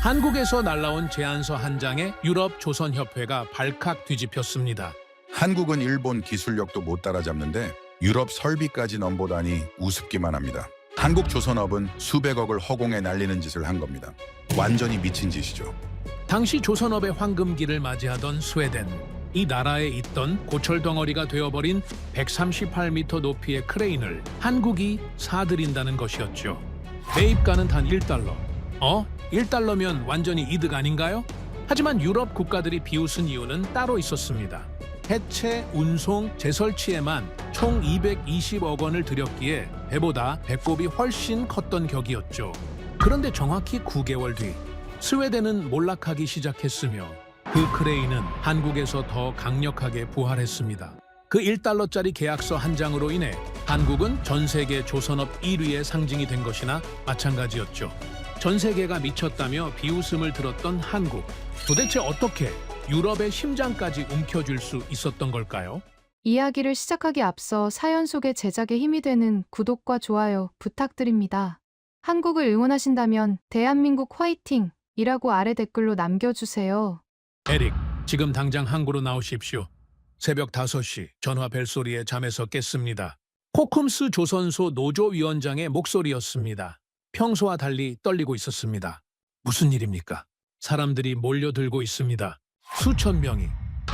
한국에서 날라온 제안서 한 장에 유럽 조선협회가 발칵 뒤집혔습니다. 한국은 일본 기술력도 못 따라잡는데 유럽 설비까지 넘보다니 우습기만 합니다. 한국 조선업은 수백억을 허공에 날리는 짓을 한 겁니다. 완전히 미친 짓이죠. 당시 조선업의 황금기를 맞이하던 스웨덴. 이 나라에 있던 고철덩어리가 되어버린 138m 높이의 크레인을 한국이 사들인다는 것이었죠. 매입가는 단 1달러. 1달러면 완전히 이득 아닌가요? 하지만 유럽 국가들이 비웃은 이유는 따로 있었습니다. 해체, 운송, 재설치에만 총 220억 원을 들였기에 배보다 배꼽이 훨씬 컸던 격이었죠. 그런데 정확히 9개월 뒤 스웨덴은 몰락하기 시작했으며 그 크레인은 한국에서 더 강력하게 부활했습니다. 그 1달러짜리 계약서 한 장으로 인해 한국은 전 세계 조선업 1위의 상징이 된 것이나 마찬가지였죠. 전 세계가 미쳤다며 비웃음을 들었던 한국. 도대체 어떻게 유럽의 심장까지 움켜쥘 수 있었던 걸까요? 이야기를 시작하기 앞서 사연 속의 제작에 힘이 되는 구독과 좋아요 부탁드립니다. 한국을 응원하신다면 대한민국 화이팅! 이라고 아래 댓글로 남겨주세요. 에릭, 지금 당장 항구로 나오십시오. 새벽 5시 전화 벨소리에 잠에서 깼습니다. 코쿰스 조선소 노조위원장의 목소리였습니다. 평소와 달리 떨리고 있었습니다. 무슨 일입니까? 사람들이 몰려들고 있습니다. 수천 명이.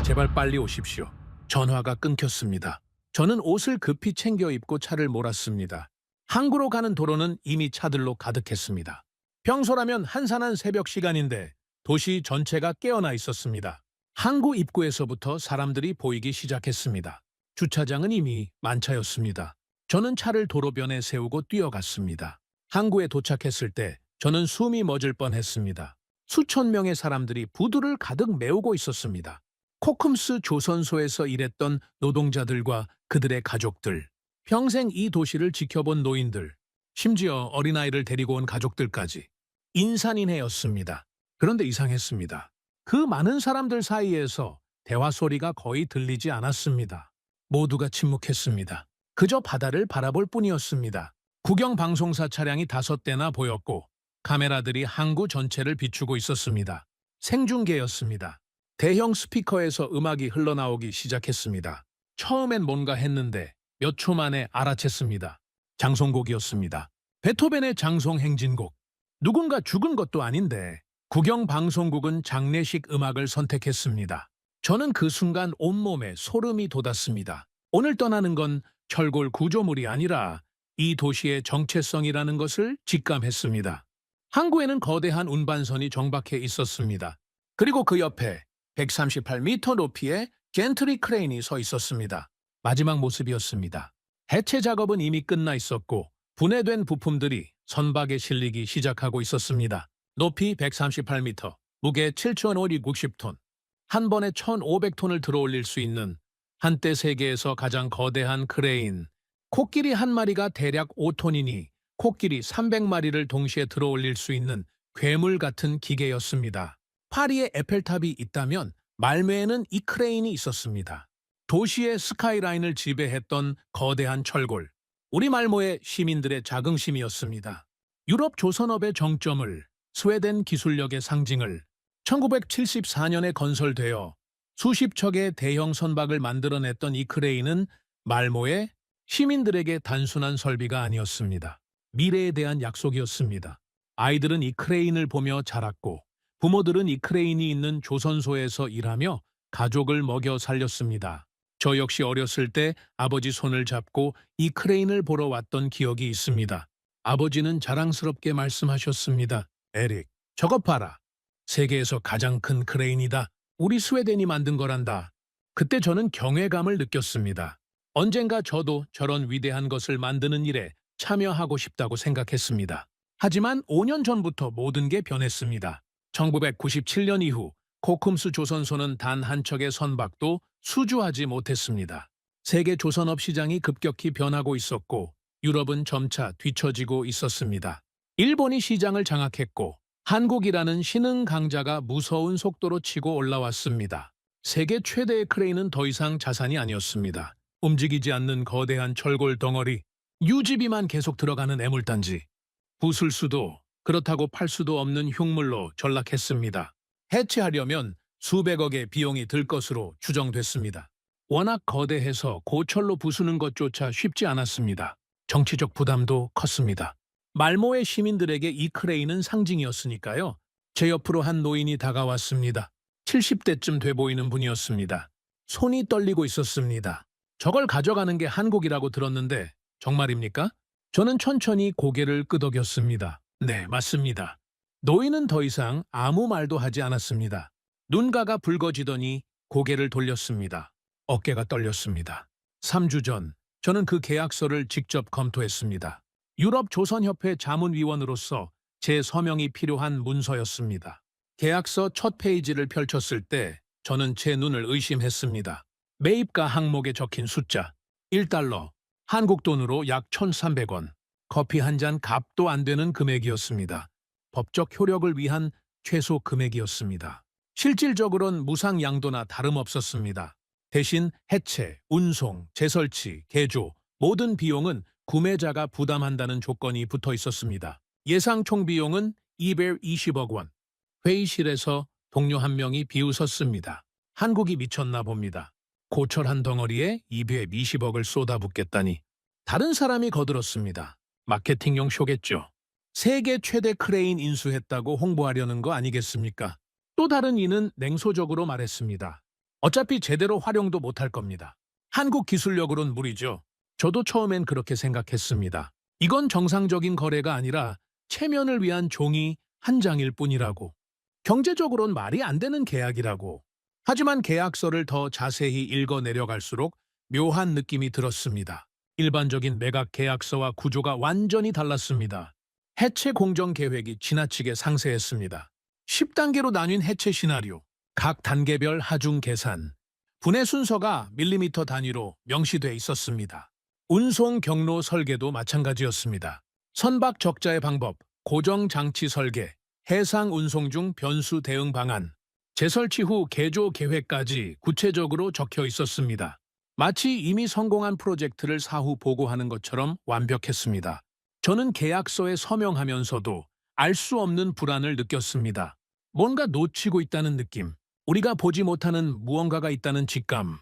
제발 빨리 오십시오. 전화가 끊겼습니다. 저는 옷을 급히 챙겨 입고 차를 몰았습니다. 항구로 가는 도로는 이미 차들로 가득했습니다. 평소라면 한산한 새벽 시간인데 도시 전체가 깨어나 있었습니다. 항구 입구에서부터 사람들이 보이기 시작했습니다. 주차장은 이미 만차였습니다. 저는 차를 도로변에 세우고 뛰어갔습니다. 항구에 도착했을 때 저는 숨이 멎을 뻔했습니다. 수천 명의 사람들이 부두를 가득 메우고 있었습니다. 코쿰스 조선소에서 일했던 노동자들과 그들의 가족들, 평생 이 도시를 지켜본 노인들, 심지어 어린아이를 데리고 온 가족들까지 인산인해였습니다. 그런데 이상했습니다. 그 많은 사람들 사이에서 대화 소리가 거의 들리지 않았습니다. 모두가 침묵했습니다. 그저 바다를 바라볼 뿐이었습니다. 국영 방송사 차량이 5대나 보였고 카메라들이 항구 전체를 비추고 있었습니다. 생중계였습니다. 대형 스피커에서 음악이 흘러나오기 시작했습니다. 처음엔 뭔가 했는데 몇 초 만에 알아챘습니다. 장송곡이었습니다. 베토벤의 장송행진곡. 누군가 죽은 것도 아닌데 국영방송국은 장례식 음악을 선택했습니다. 저는 그 순간 온몸에 소름이 돋았습니다. 오늘 떠나는 건 철골 구조물이 아니라 이 도시의 정체성이라는 것을 직감했습니다. 항구에는 거대한 운반선이 정박해 있었습니다. 그리고 그 옆에 138m 높이의 젠트리 크레인이 서 있었습니다. 마지막 모습이었습니다. 해체 작업은 이미 끝나 있었고 분해된 부품들이 선박에 실리기 시작하고 있었습니다. 높이 138m, 무게 7,560톤, 한 번에 1,500톤을 들어올릴 수 있는 한때 세계에서 가장 거대한 크레인. 코끼리 한 마리가 대략 5톤이니 코끼리 300마리를 동시에 들어올릴 수 있는 괴물 같은 기계였습니다. 파리에 에펠탑이 있다면 말메에는 이 크레인이 있었습니다. 도시의 스카이라인을 지배했던 거대한 철골. 우리 말모의 시민들의 자긍심이었습니다. 유럽 조선업의 정점을, 스웨덴 기술력의 상징을 1974년에 건설되어 수십 척의 대형 선박을 만들어냈던 이 크레인은 말모의 시민들에게 단순한 설비가 아니었습니다. 미래에 대한 약속이었습니다. 아이들은 이 크레인을 보며 자랐고 부모들은 이 크레인이 있는 조선소에서 일하며 가족을 먹여 살렸습니다. 저 역시 어렸을 때 아버지 손을 잡고 이 크레인을 보러 왔던 기억이 있습니다. 아버지는 자랑스럽게 말씀하셨습니다. 에릭, 저것 봐라. 세계에서 가장 큰 크레인이다. 우리 스웨덴이 만든 거란다. 그때 저는 경외감을 느꼈습니다. 언젠가 저도 저런 위대한 것을 만드는 일에 참여하고 싶다고 생각했습니다. 하지만 5년 전부터 모든 게 변했습니다. 1997년 이후 코쿰스 조선소는 단 한 척의 선박도 수주하지 못했습니다. 세계 조선업 시장이 급격히 변하고 있었고 유럽은 점차 뒤처지고 있었습니다. 일본이 시장을 장악했고 한국이라는 신흥 강자가 무서운 속도로 치고 올라왔습니다. 세계 최대의 크레인은 더 이상 자산이 아니었습니다. 움직이지 않는 거대한 철골 덩어리, 유지비만 계속 들어가는 애물단지. 부술 수도 그렇다고 팔 수도 없는 흉물로 전락했습니다. 해체하려면 수백억의 비용이 들 것으로 추정됐습니다. 워낙 거대해서 고철로 부수는 것조차 쉽지 않았습니다. 정치적 부담도 컸습니다. 말모의 시민들에게 이 크레인은 상징이었으니까요. 제 옆으로 한 노인이 다가왔습니다. 70대쯤 돼 보이는 분이었습니다. 손이 떨리고 있었습니다. 저걸 가져가는 게 한국이라고 들었는데 정말입니까? 저는 천천히 고개를 끄덕였습니다. 네, 맞습니다. 노인은 더 이상 아무 말도 하지 않았습니다. 눈가가 붉어지더니 고개를 돌렸습니다. 어깨가 떨렸습니다. 3주 전 저는 그 계약서를 직접 검토했습니다. 유럽 조선협회 자문위원으로서 제 서명이 필요한 문서였습니다. 계약서 첫 페이지를 펼쳤을 때 저는 제 눈을 의심했습니다. 매입가 항목에 적힌 숫자 1달러, 한국 돈으로 약 1,300원, 커피 한 잔 값도 안 되는 금액이었습니다. 법적 효력을 위한 최소 금액이었습니다. 실질적으로는 무상 양도나 다름없었습니다. 대신 해체, 운송, 재설치, 개조, 모든 비용은 구매자가 부담한다는 조건이 붙어 있었습니다. 예상 총 비용은 220억 원. 회의실에서 동료 한 명이 비웃었습니다. 한국이 미쳤나 봅니다. 고철 한 덩어리에 220억을 쏟아붓겠다니. 다른 사람이 거들었습니다. 마케팅용 쇼겠죠. 세계 최대 크레인 인수했다고 홍보하려는 거 아니겠습니까? 또 다른 이는 냉소적으로 말했습니다. 어차피 제대로 활용도 못할 겁니다. 한국 기술력으론 무리죠. 저도 처음엔 그렇게 생각했습니다. 이건 정상적인 거래가 아니라 체면을 위한 종이 한 장일 뿐이라고. 경제적으론 말이 안 되는 계약이라고. 하지만 계약서를 더 자세히 읽어 내려갈수록 묘한 느낌이 들었습니다. 일반적인 매각 계약서와 구조가 완전히 달랐습니다. 해체 공정 계획이 지나치게 상세했습니다. 10단계로 나뉜 해체 시나리오, 각 단계별 하중 계산, 분해 순서가 밀리미터 단위로 명시돼 있었습니다. 운송 경로 설계도 마찬가지였습니다. 선박 적자의 방법, 고정 장치 설계, 해상 운송 중 변수 대응 방안, 재설치 후 개조 계획까지 구체적으로 적혀 있었습니다. 마치 이미 성공한 프로젝트를 사후 보고하는 것처럼 완벽했습니다. 저는 계약서에 서명하면서도 알 수 없는 불안을 느꼈습니다. 뭔가 놓치고 있다는 느낌, 우리가 보지 못하는 무언가가 있다는 직감.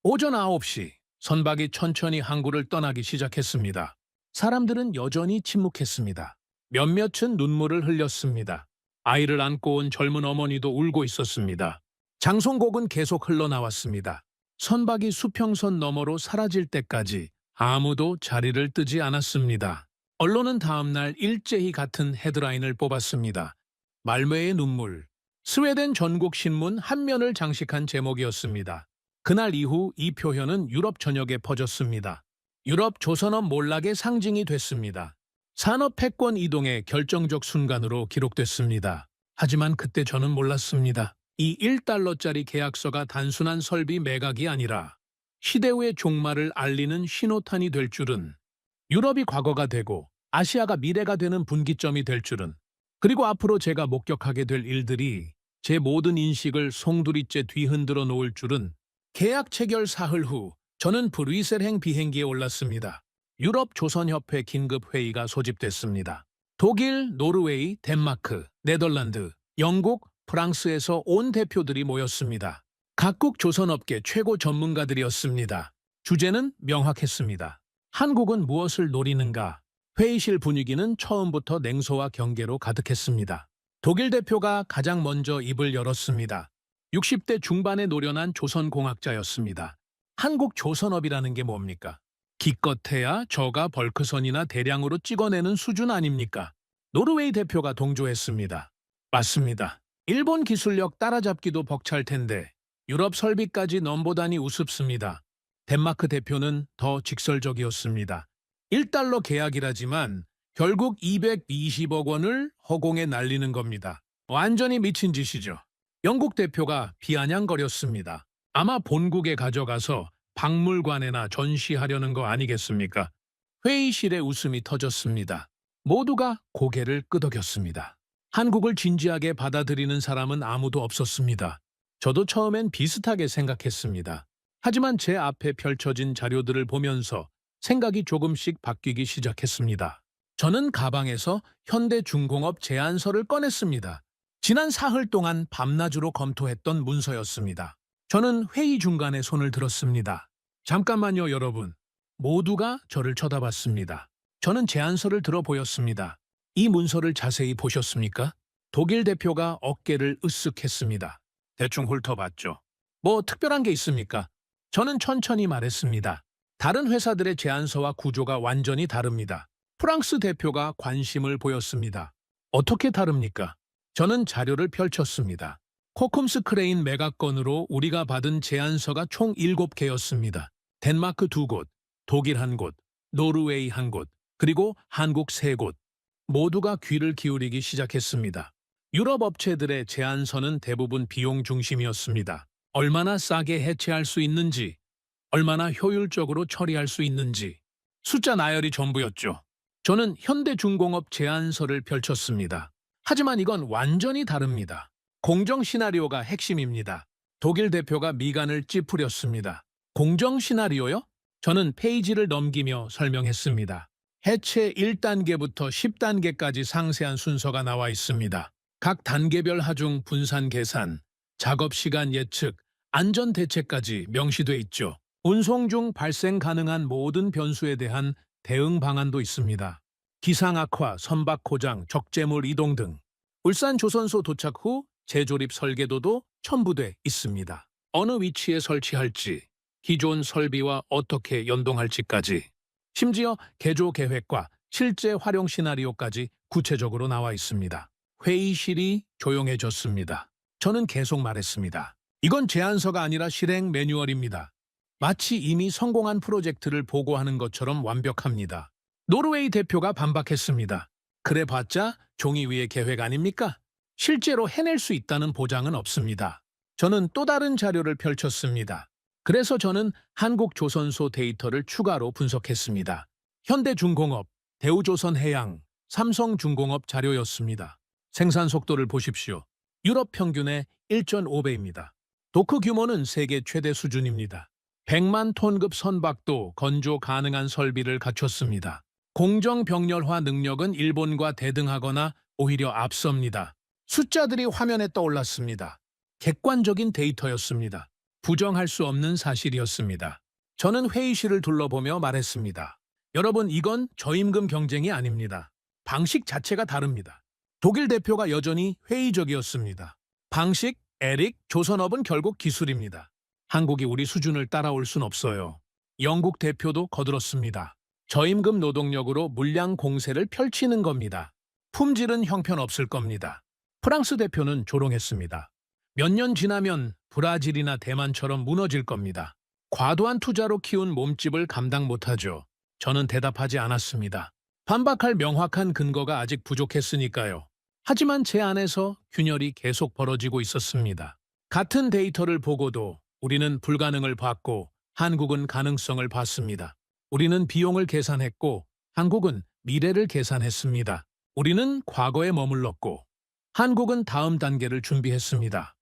오전 9시, 선박이 천천히 항구를 떠나기 시작했습니다. 사람들은 여전히 침묵했습니다. 몇몇은 눈물을 흘렸습니다. 아이를 안고 온 젊은 어머니도 울고 있었습니다. 장송곡은 계속 흘러나왔습니다. 선박이 수평선 너머로 사라질 때까지 아무도 자리를 뜨지 않았습니다. 언론은 다음날 일제히 같은 헤드라인을 뽑았습니다. 말매의 눈물. 스웨덴 전국 신문 한 면을 장식한 제목이었습니다. 그날 이후 이 표현은 유럽 전역에 퍼졌습니다. 유럽 조선업 몰락의 상징이 됐습니다. 산업 패권 이동의 결정적 순간으로 기록됐습니다. 하지만 그때 저는 몰랐습니다. 이 1달러짜리 계약서가 단순한 설비 매각이 아니라 시대의 종말을 알리는 신호탄이 될 줄은, 유럽이 과거가 되고 아시아가 미래가 되는 분기점이 될 줄은, 그리고 앞으로 제가 목격하게 될 일들이 제 모든 인식을 송두리째 뒤흔들어 놓을 줄은. 계약 체결 사흘 후 저는 브뤼셀행 비행기에 올랐습니다. 유럽 조선협회 긴급회의가 소집됐습니다. 독일, 노르웨이, 덴마크, 네덜란드, 영국, 프랑스에서 온 대표들이 모였습니다. 각국 조선업계 최고 전문가들이었습니다. 주제는 명확했습니다. 한국은 무엇을 노리는가? 회의실 분위기는 처음부터 냉소와 경계로 가득했습니다. 독일 대표가 가장 먼저 입을 열었습니다. 60대 중반에 노련한 조선공학자였습니다. 한국 조선업이라는 게 뭡니까? 기껏해야 저가 벌크선이나 대량으로 찍어내는 수준 아닙니까? 노르웨이 대표가 동조했습니다. 맞습니다. 일본 기술력 따라잡기도 벅찰 텐데 유럽 설비까지 넘보다니 우습습니다. 덴마크 대표는 더 직설적이었습니다. 1달러 계약이라지만 결국 220억 원을 허공에 날리는 겁니다. 완전히 미친 짓이죠. 영국 대표가 비아냥거렸습니다. 아마 본국에 가져가서 박물관에나 전시하려는 거 아니겠습니까? 회의실에 웃음이 터졌습니다. 모두가 고개를 끄덕였습니다. 한국을 진지하게 받아들이는 사람은 아무도 없었습니다. 저도 처음엔 비슷하게 생각했습니다. 하지만 제 앞에 펼쳐진 자료들을 보면서 생각이 조금씩 바뀌기 시작했습니다. 저는 가방에서 현대중공업 제안서를 꺼냈습니다. 지난 사흘 동안 밤낮으로 검토했던 문서였습니다. 저는 회의 중간에 손을 들었습니다. 잠깐만요, 여러분. 모두가 저를 쳐다봤습니다. 저는 제안서를 들어 보였습니다. 이 문서를 자세히 보셨습니까? 독일 대표가 어깨를 으쓱했습니다. 대충 훑어봤죠. 뭐 특별한 게 있습니까? 저는 천천히 말했습니다. 다른 회사들의 제안서와 구조가 완전히 다릅니다. 프랑스 대표가 관심을 보였습니다. 어떻게 다릅니까? 저는 자료를 펼쳤습니다. 코쿰스 크레인 매각건으로 우리가 받은 제안서가 총 7개였습니다. 덴마크 2곳, 독일 1곳, 노르웨이 1곳, 그리고 한국 3곳. 모두가 귀를 기울이기 시작했습니다. 유럽 업체들의 제안서는 대부분 비용 중심이었습니다. 얼마나 싸게 해체할 수 있는지, 얼마나 효율적으로 처리할 수 있는지. 숫자 나열이 전부였죠. 저는 현대중공업 제안서를 펼쳤습니다. 하지만 이건 완전히 다릅니다. 공정 시나리오가 핵심입니다. 독일 대표가 미간을 찌푸렸습니다. 공정 시나리오요? 저는 페이지를 넘기며 설명했습니다. 해체 1단계부터 10단계까지 상세한 순서가 나와 있습니다. 각 단계별 하중 분산 계산, 작업 시간 예측, 안전 대책까지 명시돼 있죠. 운송 중 발생 가능한 모든 변수에 대한 대응 방안도 있습니다. 기상 악화, 선박 고장, 적재물 이동 등 울산 조선소 도착 후 재조립 설계도도 첨부돼 있습니다. 어느 위치에 설치할지, 기존 설비와 어떻게 연동할지까지, 심지어 개조 계획과 실제 활용 시나리오까지 구체적으로 나와 있습니다. 회의실이 조용해졌습니다. 저는 계속 말했습니다. 이건 제안서가 아니라 실행 매뉴얼입니다. 마치 이미 성공한 프로젝트를 보고하는 것처럼 완벽합니다. 노르웨이 대표가 반박했습니다. 그래봤자 종이 위의 계획 아닙니까? 실제로 해낼 수 있다는 보장은 없습니다. 저는 또 다른 자료를 펼쳤습니다. 그래서 저는 한국조선소 데이터를 추가로 분석했습니다. 현대중공업, 대우조선해양, 삼성중공업 자료였습니다. 생산 속도를 보십시오. 유럽 평균의 1.5배입니다. 도크 규모는 세계 최대 수준입니다. 100만 톤급 선박도 건조 가능한 설비를 갖췄습니다. 공정 병렬화 능력은 일본과 대등하거나 오히려 앞섭니다. 숫자들이 화면에 떠올랐습니다. 객관적인 데이터였습니다. 부정할 수 없는 사실이었습니다. 저는 회의실을 둘러보며 말했습니다. 여러분, 이건 저임금 경쟁이 아닙니다. 방식 자체가 다릅니다. 독일 대표가 여전히 회의적이었습니다. 방식, 에릭, 조선업은 결국 기술입니다. 한국이 우리 수준을 따라올 순 없어요. 영국 대표도 거들었습니다. 저임금 노동력으로 물량 공세를 펼치는 겁니다. 품질은 형편없을 겁니다. 프랑스 대표는 조롱했습니다. 몇 년 지나면 브라질이나 대만처럼 무너질 겁니다. 과도한 투자로 키운 몸집을 감당 못하죠. 저는 대답하지 않았습니다. 반박할 명확한 근거가 아직 부족했으니까요. 하지만 제 안에서 균열이 계속 벌어지고 있었습니다. 같은 데이터를 보고도 우리는 불가능을 봤고 한국은 가능성을 봤습니다. 우리는 비용을 계산했고 한국은 미래를 계산했습니다. 우리는 과거에 머물렀고 한국은 다음 단계를 준비했습니다.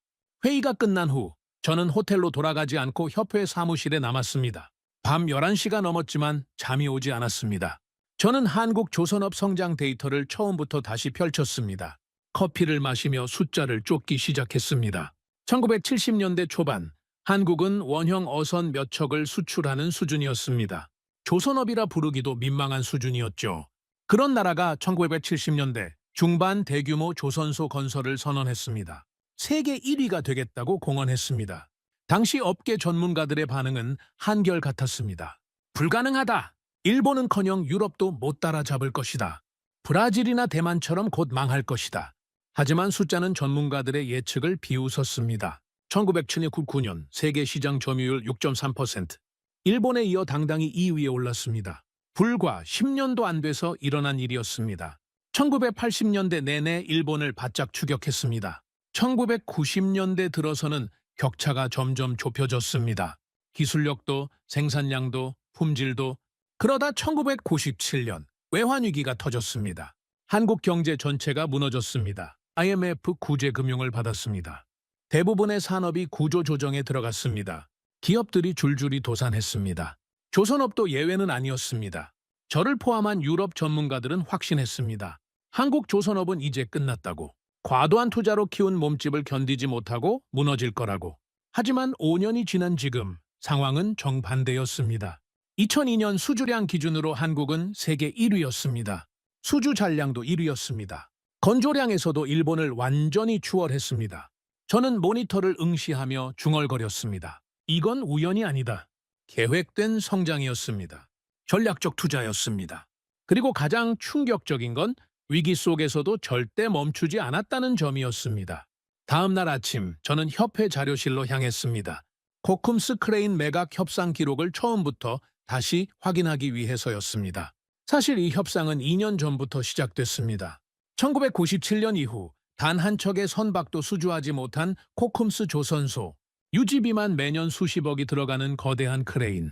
회의가 끝난 후 저는 호텔로 돌아가지 않고 협회 사무실에 남았습니다. 밤 11시가 넘었지만 잠이 오지 않았습니다. 저는 한국 조선업 성장 데이터를 처음부터 다시 펼쳤습니다. 커피를 마시며 숫자를 쫓기 시작했습니다. 1970년대 초반 한국은 원형 어선 몇 척을 수출하는 수준이었습니다. 조선업이라 부르기도 민망한 수준이었죠. 그런 나라가 1970년대 중반 대규모 조선소 건설을 선언했습니다. 세계 1위가 되겠다고 공언했습니다. 당시 업계 전문가들의 반응은 한결같았습니다. 불가능하다. 일본은커녕 유럽도 못 따라잡을 것이다. 브라질이나 대만처럼 곧 망할 것이다. 하지만 숫자는 전문가들의 예측을 비웃었습니다. 1999년 세계 시장 점유율 6.3%. 일본에 이어 당당히 2위에 올랐습니다. 불과 10년도 안 돼서 일어난 일이었습니다. 1980년대 내내 일본을 바짝 추격했습니다. 1990년대 들어서는 격차가 점점 좁혀졌습니다. 기술력도, 생산량도, 품질도. 그러다 1997년 외환위기가 터졌습니다. 한국 경제 전체가 무너졌습니다. IMF 구제금융을 받았습니다. 대부분의 산업이 구조조정에 들어갔습니다. 기업들이 줄줄이 도산했습니다. 조선업도 예외는 아니었습니다. 저를 포함한 유럽 전문가들은 확신했습니다. 한국 조선업은 이제 끝났다고. 과도한 투자로 키운 몸집을 견디지 못하고 무너질 거라고. 하지만 5년이 지난 지금 상황은 정반대였습니다. 2002년 수주량 기준으로 한국은 세계 1위였습니다. 수주 잔량도 1위였습니다. 건조량에서도 일본을 완전히 추월했습니다. 저는 모니터를 응시하며 중얼거렸습니다. 이건 우연이 아니다. 계획된 성장이었습니다. 전략적 투자였습니다. 그리고 가장 충격적인 건 위기 속에서도 절대 멈추지 않았다는 점이었습니다. 다음 날 아침 저는 협회 자료실로 향했습니다. 코쿰스 크레인 매각 협상 기록을 처음부터 다시 확인하기 위해서였습니다. 사실 이 협상은 2년 전부터 시작됐습니다. 1997년 이후 단 한 척의 선박도 수주하지 못한 코쿰스 조선소, 유지비만 매년 수십억이 들어가는 거대한 크레인.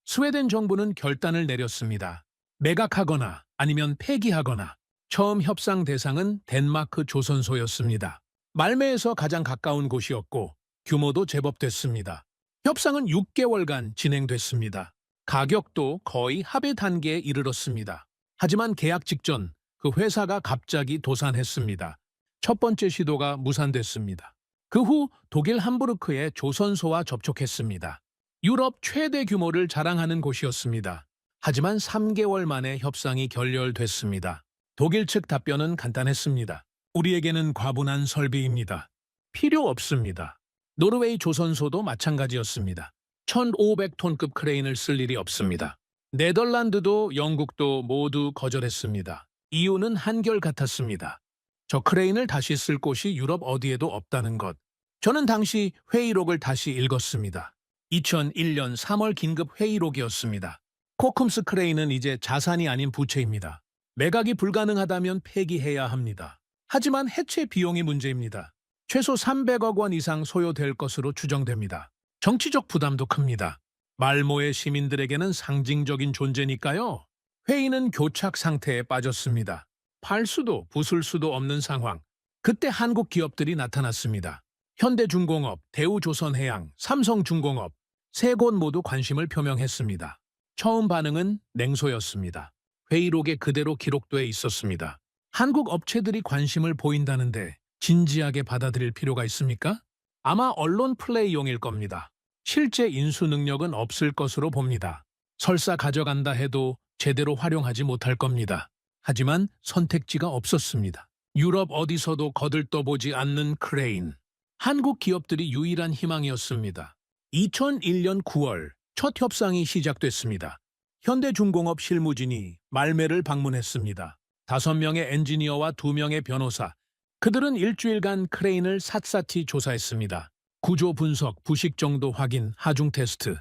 스웨덴 정부는 결단을 내렸습니다. 매각하거나 아니면 폐기하거나. 처음 협상 대상은 덴마크 조선소였습니다. 말매에서 가장 가까운 곳이었고 규모도 제법 됐습니다. 협상은 6개월간 진행됐습니다. 가격도 거의 합의 단계에 이르렀습니다. 하지만 계약 직전 그 회사가 갑자기 도산했습니다. 첫 번째 시도가 무산됐습니다. 그 후 독일 함부르크의 조선소와 접촉했습니다. 유럽 최대 규모를 자랑하는 곳이었습니다. 하지만 3개월 만에 협상이 결렬됐습니다. 독일 측 답변은 간단했습니다. 우리에게는 과분한 설비입니다. 필요 없습니다. 노르웨이 조선소도 마찬가지였습니다. 1,500톤급 크레인을 쓸 일이 없습니다. 네덜란드도 영국도 모두 거절했습니다. 이유는 한결같았습니다. 저 크레인을 다시 쓸 곳이 유럽 어디에도 없다는 것. 저는 당시 회의록을 다시 읽었습니다. 2001년 3월 긴급 회의록이었습니다. 코쿰스 크레인은 이제 자산이 아닌 부채입니다. 매각이 불가능하다면 폐기해야 합니다. 하지만 해체 비용이 문제입니다. 최소 300억 원 이상 소요될 것으로 추정됩니다. 정치적 부담도 큽니다. 말모의 시민들에게는 상징적인 존재니까요. 회의는 교착 상태에 빠졌습니다. 팔 수도 부술 수도 없는 상황. 그때 한국 기업들이 나타났습니다. 현대중공업, 대우조선해양, 삼성중공업, 세 곳 모두 관심을 표명했습니다. 처음 반응은 냉소였습니다. 회의록에 그대로 기록돼 있었습니다. 한국 업체들이 관심을 보인다는데 진지하게 받아들일 필요가 있습니까? 아마 언론 플레이용일 겁니다. 실제 인수 능력은 없을 것으로 봅니다. 설사 가져간다 해도 제대로 활용하지 못할 겁니다. 하지만 선택지가 없었습니다. 유럽 어디서도 거들떠보지 않는 크레인. 한국 기업들이 유일한 희망이었습니다. 2001년 9월 첫 협상이 시작됐습니다. 현대중공업 실무진이 말매를 방문했습니다. 5명의 엔지니어와 2명의 변호사. 그들은 일주일간 크레인을 샅샅이 조사했습니다. 구조 분석, 부식 정도 확인, 하중 테스트.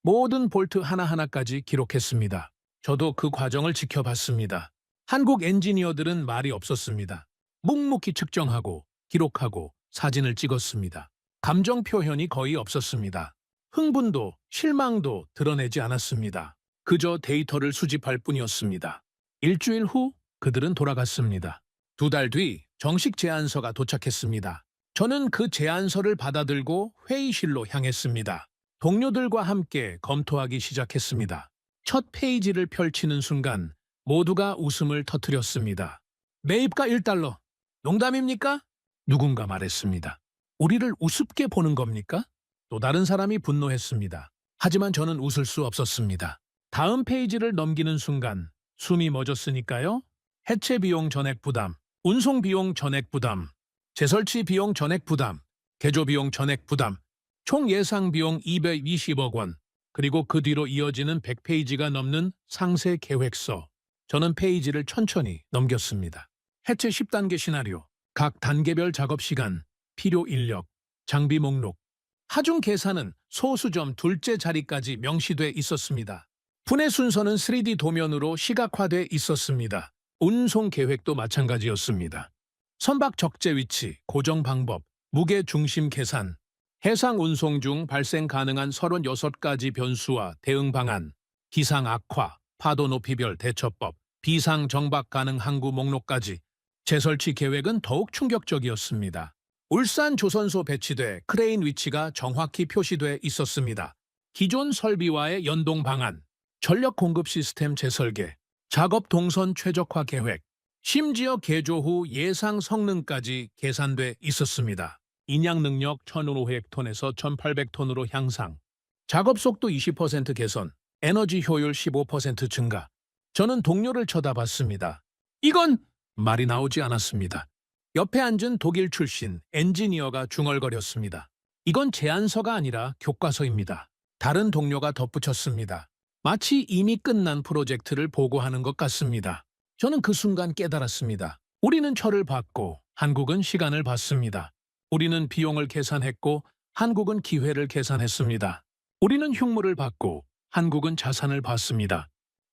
모든 볼트 하나하나까지 기록했습니다. 저도 그 과정을 지켜봤습니다. 한국 엔지니어들은 말이 없었습니다. 묵묵히 측정하고 기록하고 사진을 찍었습니다. 감정 표현이 거의 없었습니다. 흥분도 실망도 드러내지 않았습니다. 그저 데이터를 수집할 뿐이었습니다. 일주일 후 그들은 돌아갔습니다. 2달 뒤 정식 제안서가 도착했습니다. 저는 그 제안서를 받아들고 회의실로 향했습니다. 동료들과 함께 검토하기 시작했습니다. 첫 페이지를 펼치는 순간 모두가 웃음을 터뜨렸습니다. 매입가 1달러. 농담입니까? 누군가 말했습니다. 우리를 우습게 보는 겁니까? 또 다른 사람이 분노했습니다. 하지만 저는 웃을 수 없었습니다. 다음 페이지를 넘기는 순간 숨이 멎었으니까요. 해체 비용 전액 부담, 운송 비용 전액 부담, 재설치 비용 전액 부담, 개조 비용 전액 부담, 총 예상 비용 220억 원, 그리고 그 뒤로 이어지는 100페이지가 넘는 상세 계획서. 저는 페이지를 천천히 넘겼습니다. 해체 10단계 시나리오, 각 단계별 작업 시간, 필요 인력, 장비 목록. 하중 계산은 소수점 둘째 자리까지 명시돼 있었습니다. 분해 순서는 3D 도면으로 시각화돼 있었습니다. 운송 계획도 마찬가지였습니다. 선박 적재 위치, 고정 방법, 무게 중심 계산, 해상 운송 중 발생 가능한 36가지 변수와 대응 방안, 기상 악화, 파도 높이별 대처법, 비상 정박 가능 항구 목록까지. 재설치 계획은 더욱 충격적이었습니다. 울산 조선소 배치돼 크레인 위치가 정확히 표시돼 있었습니다. 기존 설비와의 연동 방안, 전력 공급 시스템 재설계, 작업 동선 최적화 계획, 심지어 개조 후 예상 성능까지 계산돼 있었습니다. 인양 능력 1,500톤에서 1,800톤으로 향상, 작업 속도 20% 개선, 에너지 효율 15% 증가. 저는 동료를 쳐다봤습니다. 이건 말이 나오지 않았습니다. 옆에 앉은 독일 출신 엔지니어가 중얼거렸습니다. 이건 제안서가 아니라 교과서입니다. 다른 동료가 덧붙였습니다. 마치 이미 끝난 프로젝트를 보고하는 것 같습니다. 저는 그 순간 깨달았습니다. 우리는 철을 받고 한국은 시간을 받습니다. 우리는 비용을 계산했고 한국은 기회를 계산했습니다. 우리는 흉물을 받고 한국은 자산을 받습니다.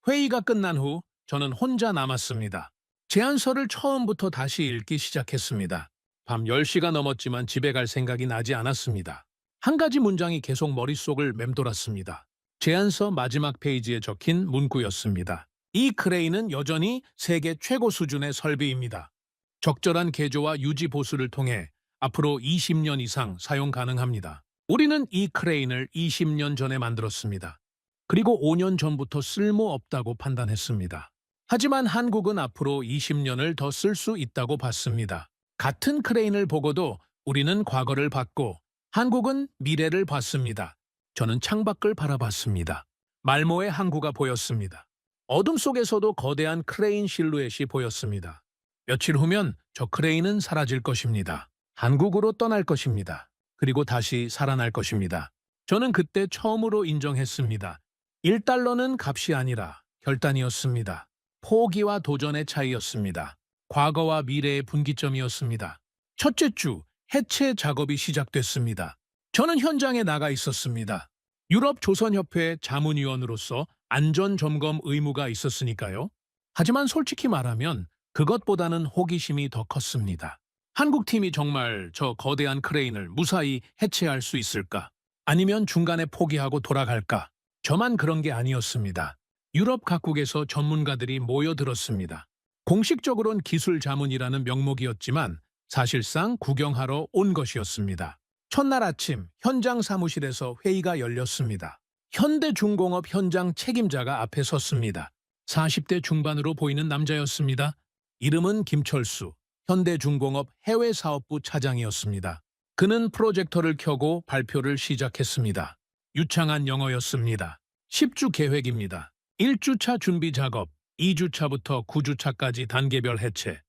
회의가 끝난 후 저는 혼자 남았습니다. 제안서를 처음부터 다시 읽기 시작했습니다. 밤 10시가 넘었지만 집에 갈 생각이 나지 않았습니다. 한 가지 문장이 계속 머릿속을 맴돌았습니다. 제안서 마지막 페이지에 적힌 문구였습니다. 이 크레인은 여전히 세계 최고 수준의 설비입니다. 적절한 개조와 유지 보수를 통해 앞으로 20년 이상 사용 가능합니다. 우리는 이 크레인을 20년 전에 만들었습니다. 그리고 5년 전부터 쓸모없다고 판단했습니다. 하지만 한국은 앞으로 20년을 더 쓸 수 있다고 봤습니다. 같은 크레인을 보고도 우리는 과거를 봤고 한국은 미래를 봤습니다. 저는 창밖을 바라봤습니다. 말모의 항구가 보였습니다. 어둠 속에서도 거대한 크레인 실루엣이 보였습니다. 며칠 후면 저 크레인은 사라질 것입니다. 한국으로 떠날 것입니다. 그리고 다시 살아날 것입니다. 저는 그때 처음으로 인정했습니다. 1달러는 값이 아니라 결단이었습니다. 포기와 도전의 차이였습니다. 과거와 미래의 분기점이었습니다. 첫째 주, 해체 작업이 시작됐습니다. 저는 현장에 나가 있었습니다. 유럽 조선협회 자문위원으로서 안전점검 의무가 있었으니까요. 하지만 솔직히 말하면 그것보다는 호기심이 더 컸습니다. 한국 팀이 정말 저 거대한 크레인을 무사히 해체할 수 있을까? 아니면 중간에 포기하고 돌아갈까? 저만 그런 게 아니었습니다. 유럽 각국에서 전문가들이 모여들었습니다. 공식적으론 기술 자문이라는 명목이었지만 사실상 구경하러 온 것이었습니다. 첫날 아침 현장 사무실에서 회의가 열렸습니다. 현대중공업 현장 책임자가 앞에 섰습니다. 40대 중반으로 보이는 남자였습니다. 이름은 김철수, 현대중공업 해외사업부 차장이었습니다. 그는 프로젝터를 켜고 발표를 시작했습니다. 유창한 영어였습니다. 10주 계획입니다. 1주차 준비 작업, 2주차부터 9주차까지 단계별 해체,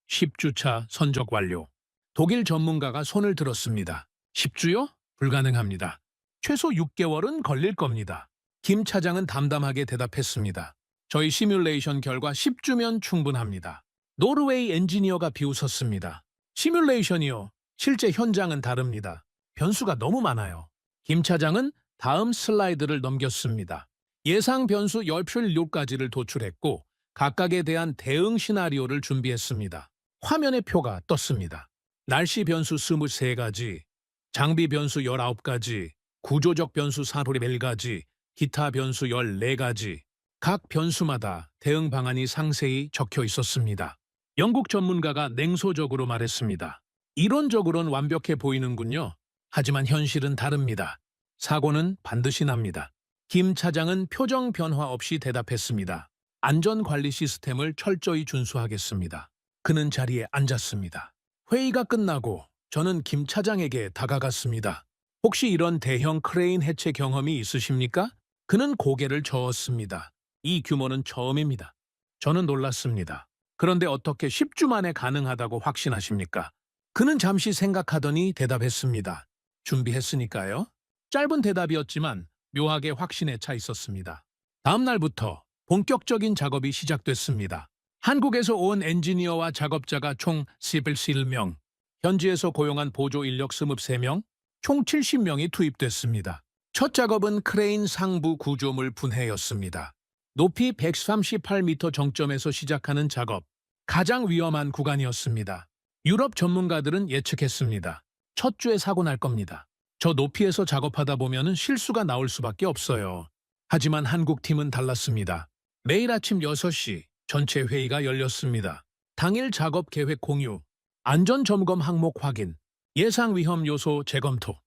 10주차 선적 완료. 독일 전문가가 손을 들었습니다. 10주요? 불가능합니다. 최소 6개월은 걸릴 겁니다. 김 차장은 담담하게 대답했습니다. 저희 시뮬레이션 결과 10주면 충분합니다. 노르웨이 엔지니어가 비웃었습니다. 시뮬레이션이요. 실제 현장은 다릅니다. 변수가 너무 많아요. 김 차장은 다음 슬라이드를 넘겼습니다. 예상 변수 10가지를 도출했고 각각에 대한 대응 시나리오를 준비했습니다. 화면에 표가 떴습니다. 날씨 변수 23가지, 장비 변수 19가지, 구조적 변수 41가지, 기타 변수 14가지. 각 변수마다 대응 방안이 상세히 적혀 있었습니다. 영국 전문가가 냉소적으로 말했습니다. 이론적으로는 완벽해 보이는군요. 하지만 현실은 다릅니다. 사고는 반드시 납니다. 김 차장은 표정 변화 없이 대답했습니다. 안전관리 시스템을 철저히 준수하겠습니다. 그는 자리에 앉았습니다. 회의가 끝나고 저는 김 차장에게 다가갔습니다. 혹시 이런 대형 크레인 해체 경험이 있으십니까? 그는 고개를 저었습니다. 이 규모는 처음입니다. 저는 놀랐습니다. 그런데 어떻게 10주 만에 가능하다고 확신하십니까? 그는 잠시 생각하더니 대답했습니다. 준비했으니까요. 짧은 대답이었지만 묘하게 확신에 차 있었습니다. 다음 날부터 본격적인 작업이 시작됐습니다. 한국에서 온 엔지니어와 작업자가 총 11명, 현지에서 고용한 보조 인력 23명, 총 70명이 투입됐습니다. 첫 작업은 크레인 상부 구조물 분해였습니다. 높이 138m 정점에서 시작하는 작업, 가장 위험한 구간이었습니다. 유럽 전문가들은 예측했습니다. 첫 주에 사고 날 겁니다. 저 높이에서 작업하다 보면 실수가 나올 수밖에 없어요. 하지만 한국 팀은 달랐습니다. 매일 아침 6시 전체 회의가 열렸습니다. 당일 작업 계획 공유, 안전 점검 항목 확인, 예상 위험 요소 재검토,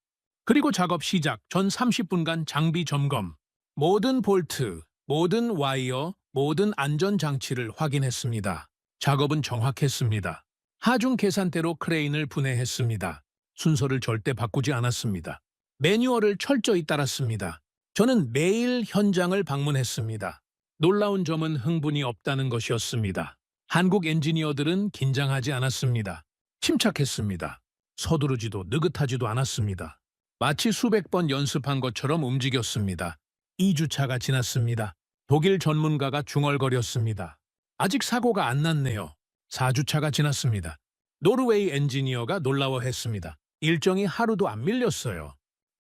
그리고 작업 시작 전 30분간 장비 점검, 모든 볼트, 모든 와이어, 모든 안전장치를 확인했습니다. 작업은 정확했습니다. 하중 계산대로 크레인을 분해했습니다. 순서를 절대 바꾸지 않았습니다. 매뉴얼을 철저히 따랐습니다. 저는 매일 현장을 방문했습니다. 놀라운 점은 흥분이 없다는 것이었습니다. 한국 엔지니어들은 긴장하지 않았습니다. 침착했습니다. 서두르지도 느긋하지도 않았습니다. 마치 수백 번 연습한 것처럼 움직였습니다. 2주차가 지났습니다. 독일 전문가가 중얼거렸습니다. 아직 사고가 안 났네요. 4주차가 지났습니다. 노르웨이 엔지니어가 놀라워했습니다. 일정이 하루도 안 밀렸어요.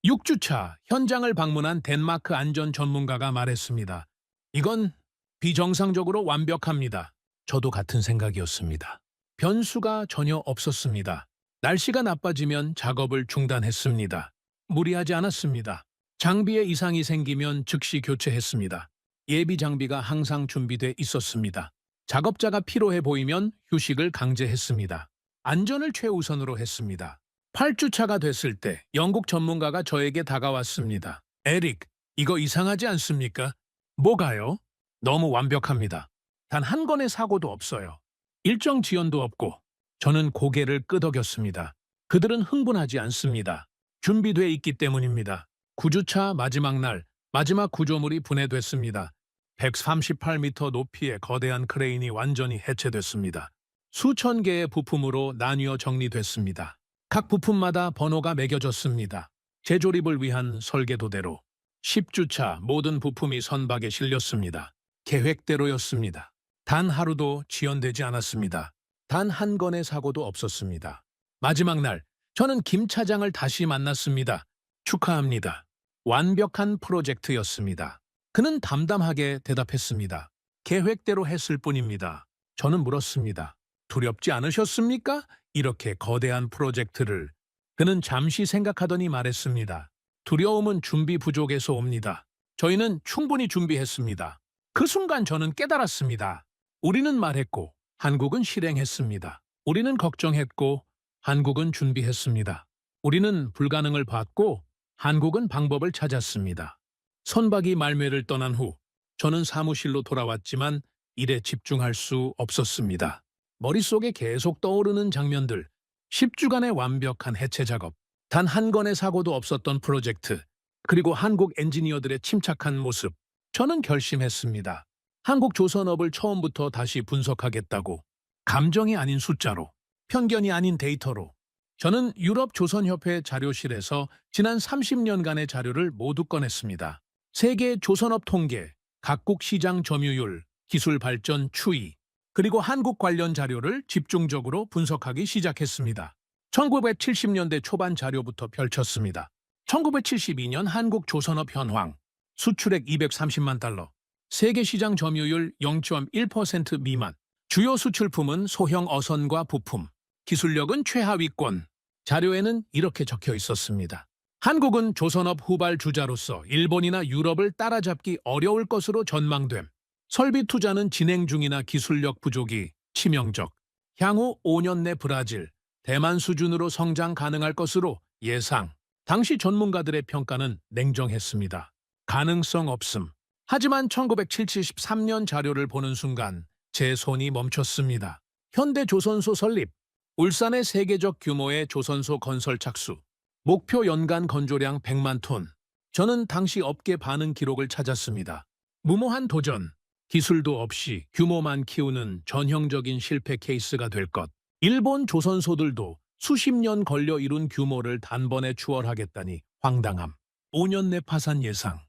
6주차 현장을 방문한 덴마크 안전 전문가가 말했습니다. 이건 비정상적으로 완벽합니다. 저도 같은 생각이었습니다. 변수가 전혀 없었습니다. 날씨가 나빠지면 작업을 중단했습니다. 무리하지 않았습니다. 장비에 이상이 생기면 즉시 교체했습니다. 예비 장비가 항상 준비돼 있었습니다. 작업자가 피로해 보이면 휴식을 강제했습니다. 안전을 최우선으로 했습니다. 8주차가 됐을 때 영국 전문가가 저에게 다가왔습니다. 에릭, 이거 이상하지 않습니까? 뭐가요? 너무 완벽합니다. 단 한 건의 사고도 없어요. 일정 지연도 없고. 저는 고개를 끄덕였습니다. 그들은 흥분하지 않습니다. 준비돼 있기 때문입니다. 9주차 마지막 날, 마지막 구조물이 분해됐습니다. 138m 높이의 거대한 크레인이 완전히 해체됐습니다. 수천 개의 부품으로 나뉘어 정리됐습니다. 각 부품마다 번호가 매겨졌습니다. 재조립을 위한 설계도대로. 10주차 모든 부품이 선박에 실렸습니다. 계획대로였습니다. 단 하루도 지연되지 않았습니다. 단 한 건의 사고도 없었습니다. 마지막 날, 저는 김 차장을 다시 만났습니다. 축하합니다. 완벽한 프로젝트였습니다. 그는 담담하게 대답했습니다. 계획대로 했을 뿐입니다. 저는 물었습니다. 두렵지 않으셨습니까? 이렇게 거대한 프로젝트를. 그는 잠시 생각하더니 말했습니다. 두려움은 준비 부족에서 옵니다. 저희는 충분히 준비했습니다. 그 순간 저는 깨달았습니다. 우리는 말했고 한국은 실행했습니다. 우리는 걱정했고 한국은 준비했습니다. 우리는 불가능을 봤고 한국은 방법을 찾았습니다. 선박이 말매를 떠난 후 저는 사무실로 돌아왔지만 일에 집중할 수 없었습니다. 머릿속에 계속 떠오르는 장면들, 10주간의 완벽한 해체 작업, 단 한 건의 사고도 없었던 프로젝트, 그리고 한국 엔지니어들의 침착한 모습. 저는 결심했습니다. 한국 조선업을 처음부터 다시 분석하겠다고. 감정이 아닌 숫자로, 편견이 아닌 데이터로. 저는 유럽 조선협회 자료실에서 지난 30년간의 자료를 모두 꺼냈습니다. 세계 조선업 통계, 각국 시장 점유율, 기술 발전 추이, 그리고 한국 관련 자료를 집중적으로 분석하기 시작했습니다. 1970년대 초반 자료부터 펼쳤습니다. 1972년 한국 조선업 현황, 수출액 230만 달러, 세계 시장 점유율 0.1% 미만, 주요 수출품은 소형 어선과 부품, 기술력은 최하위권. 자료에는 이렇게 적혀 있었습니다. 한국은 조선업 후발 주자로서 일본이나 유럽을 따라잡기 어려울 것으로 전망됨. 설비 투자는 진행 중이나 기술력 부족이 치명적. 향후 5년 내 브라질, 대만 수준으로 성장 가능할 것으로 예상. 당시 전문가들의 평가는 냉정했습니다. 가능성 없음. 하지만 1973년 자료를 보는 순간 제 손이 멈췄습니다. 현대조선소 설립, 울산의 세계적 규모의 조선소 건설 착수, 목표 연간 건조량 100만 톤. 저는 당시 업계 반응 기록을 찾았습니다. 무모한 도전, 기술도 없이 규모만 키우는 전형적인 실패 케이스가 될 것. 일본 조선소들도 수십 년 걸려 이룬 규모를 단번에 추월하겠다니 황당함. 5년 내 파산 예상.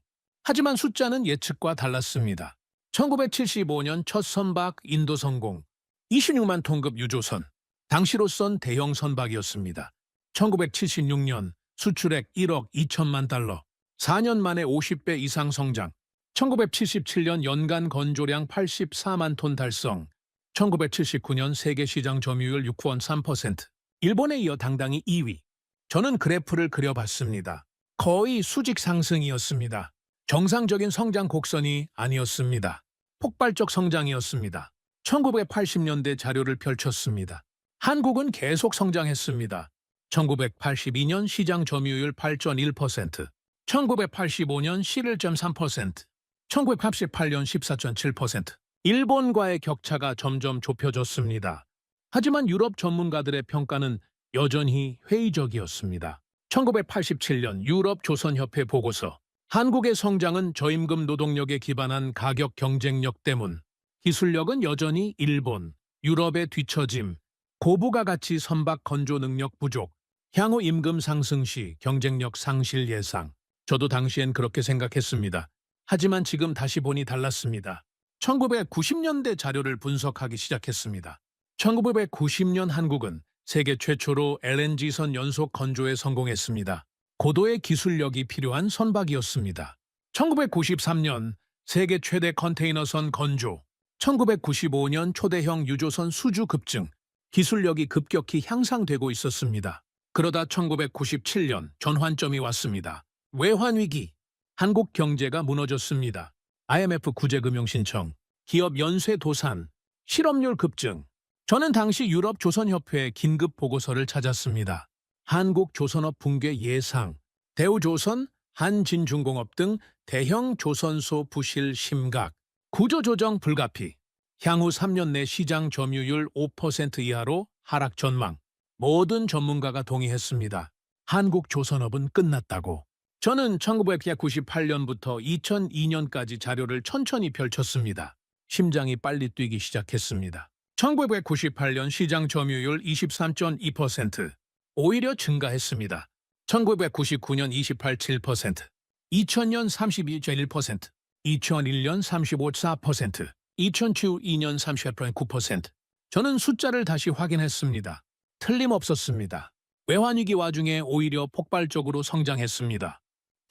하지만 숫자는 예측과 달랐습니다. 1975년 첫 선박 인도 성공, 26만 톤급 유조선. 당시로선 대형 선박이었습니다. 1976년 수출액 1억 2천만 달러, 4년 만에 50배 이상 성장. 1977년 연간 건조량 84만 톤 달성. 1979년 세계 시장 점유율 6.3%. 일본에 이어 당당히 2위. 저는 그래프를 그려봤습니다. 거의 수직 상승이었습니다. 정상적인 성장 곡선이 아니었습니다. 폭발적 성장이었습니다. 1980년대 자료를 펼쳤습니다. 한국은 계속 성장했습니다. 1982년 시장 점유율 8.1%, 1985년 11.3%, 1988년 14.7%. 일본과의 격차가 점점 좁혀졌습니다. 하지만 유럽 전문가들의 평가는 여전히 회의적이었습니다. 1987년 유럽 조선협회 보고서. 한국의 성장은 저임금 노동력에 기반한 가격 경쟁력 때문, 기술력은 여전히 일본, 유럽의 뒤처짐, 고부가 가치 선박 건조 능력 부족, 향후 임금 상승 시 경쟁력 상실 예상. 저도 당시엔 그렇게 생각했습니다. 하지만 지금 다시 보니 달랐습니다. 1990년대 자료를 분석하기 시작했습니다. 1990년 한국은 세계 최초로 LNG선 연속 건조에 성공했습니다. 고도의 기술력이 필요한 선박이었습니다. 1993년 세계 최대 컨테이너선 건조, 1995년 초대형 유조선 수주 급증, 기술력이 급격히 향상되고 있었습니다. 그러다 1997년 전환점이 왔습니다. 외환위기, 한국 경제가 무너졌습니다. IMF 구제금융 신청, 기업 연쇄 도산, 실업률 급증. 저는 당시 유럽 조선협회의 긴급 보고서를 찾았습니다. 한국 조선업 붕괴 예상, 대우조선, 한진중공업 등 대형 조선소 부실 심각, 구조조정 불가피, 향후 3년 내 시장 점유율 5% 이하로 하락 전망. 모든 전문가가 동의했습니다. 한국 조선업은 끝났다고. 저는 1998년부터 2002년까지 자료를 천천히 펼쳤습니다. 심장이 빨리 뛰기 시작했습니다. 1998년 시장 점유율 23.2%, 오히려 증가했습니다. 1999년 28.7%, 2000년 32.1%, 2001년 35.4%, 2002년 30.9%. 저는 숫자를 다시 확인했습니다. 틀림없었습니다. 외환위기 와중에 오히려 폭발적으로 성장했습니다.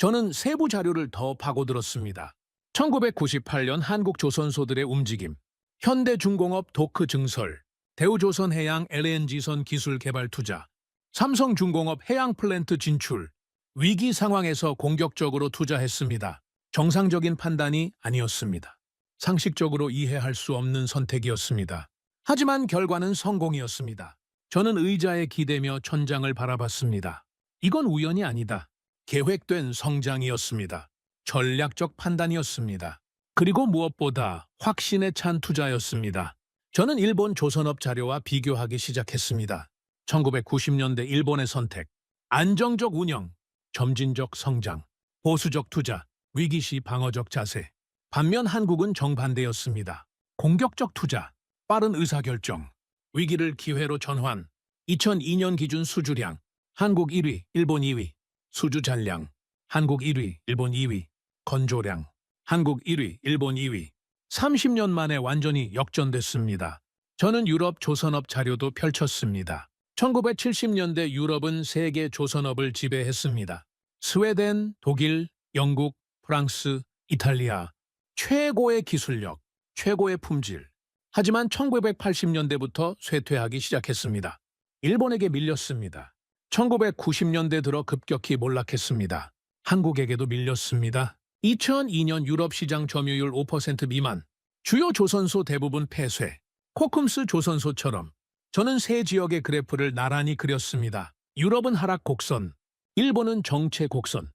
저는 세부 자료를 더 파고들었습니다. 1998년 한국 조선소들의 움직임, 현대중공업 도크 증설, 대우조선해양 LNG선 기술 개발 투자, 삼성중공업 해양 플랜트 진출, 위기 상황에서 공격적으로 투자했습니다. 정상적인 판단이 아니었습니다. 상식적으로 이해할 수 없는 선택이었습니다. 하지만 결과는 성공이었습니다. 저는 의자에 기대며 천장을 바라봤습니다. 이건 우연이 아니다. 계획된 성장이었습니다. 전략적 판단이었습니다. 그리고 무엇보다 확신에 찬 투자였습니다. 저는 일본 조선업 자료와 비교하기 시작했습니다. 1990년대 일본의 선택, 안정적 운영, 점진적 성장, 보수적 투자, 위기시 방어적 자세. 반면 한국은 정반대였습니다. 공격적 투자, 빠른 의사결정, 위기를 기회로 전환. 2002년 기준 수주량, 한국 1위, 일본 2위. 수주 잔량, 한국 1위, 일본 2위. 건조량, 한국 1위, 일본 2위. 30년 만에 완전히 역전됐습니다. 저는 유럽 조선업 자료도 펼쳤습니다. 1970년대 유럽은 세계 조선업을 지배했습니다. 스웨덴, 독일, 영국, 프랑스, 이탈리아. 최고의 기술력, 최고의 품질. 하지만 1980년대부터 쇠퇴하기 시작했습니다. 일본에게 밀렸습니다. 1990년대 들어 급격히 몰락했습니다. 한국에게도 밀렸습니다. 2002년 유럽 시장 점유율 5% 미만, 주요 조선소 대부분 폐쇄, 코쿰스 조선소처럼 저는 세 지역의 그래프를 나란히 그렸습니다. 유럽은 하락 곡선, 일본은 정체 곡선,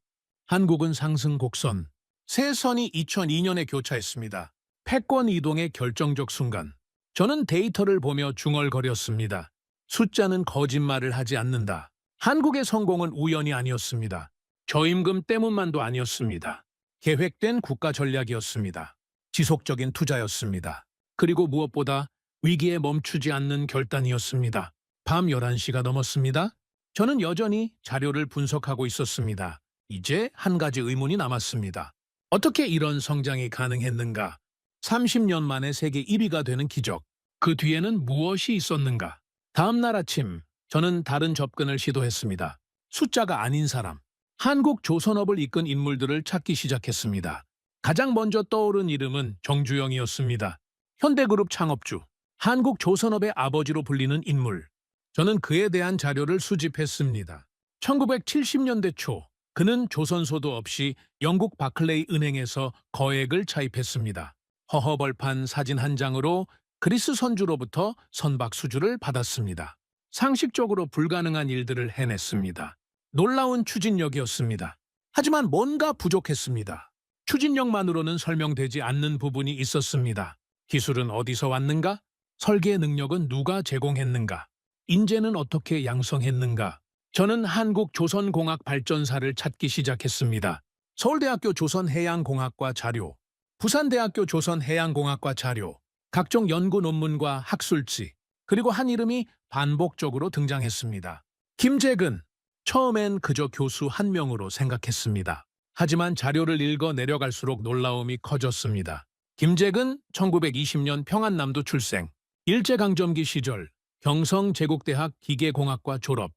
한국은 상승 곡선. 세 선이 2002년에 교차했습니다. 패권 이동의 결정적 순간. 저는 데이터를 보며 중얼거렸습니다. 숫자는 거짓말을 하지 않는다. 한국의 성공은 우연이 아니었습니다. 저임금 때문만도 아니었습니다. 계획된 국가 전략이었습니다. 지속적인 투자였습니다. 그리고 무엇보다 위기에 멈추지 않는 결단이었습니다. 밤 11시가 넘었습니다. 저는 여전히 자료를 분석하고 있었습니다. 이제 한 가지 의문이 남았습니다. 어떻게 이런 성장이 가능했는가? 30년 만에 세계 1위가 되는 기적. 그 뒤에는 무엇이 있었는가? 다음 날 아침, 저는 다른 접근을 시도했습니다. 숫자가 아닌 사람, 한국 조선업을 이끈 인물들을 찾기 시작했습니다. 가장 먼저 떠오른 이름은 정주영이었습니다. 현대그룹 창업주, 한국 조선업의 아버지로 불리는 인물. 저는 그에 대한 자료를 수집했습니다. 1970년대 초, 그는 조선소도 없이 영국 바클레이 은행에서 거액을 차입했습니다. 허허벌판 사진 한 장으로 그리스 선주로부터 선박 수주를 받았습니다. 상식적으로 불가능한 일들을 해냈습니다. 놀라운 추진력이었습니다. 하지만 뭔가 부족했습니다. 추진력만으로는 설명되지 않는 부분이 있었습니다. 기술은 어디서 왔는가? 설계 능력은 누가 제공했는가? 인재는 어떻게 양성했는가? 저는 한국조선공학발전사를 찾기 시작했습니다. 서울대학교 조선해양공학과 자료, 부산대학교 조선해양공학과 자료, 각종 연구 논문과 학술지, 그리고 한 이름이 반복적으로 등장했습니다. 김재근. 처음엔 그저 교수 한 명으로 생각했습니다. 하지만 자료를 읽어 내려갈수록 놀라움이 커졌습니다. 김재근 1920년 평안남도 출생, 일제강점기 시절 경성제국대학 기계공학과 졸업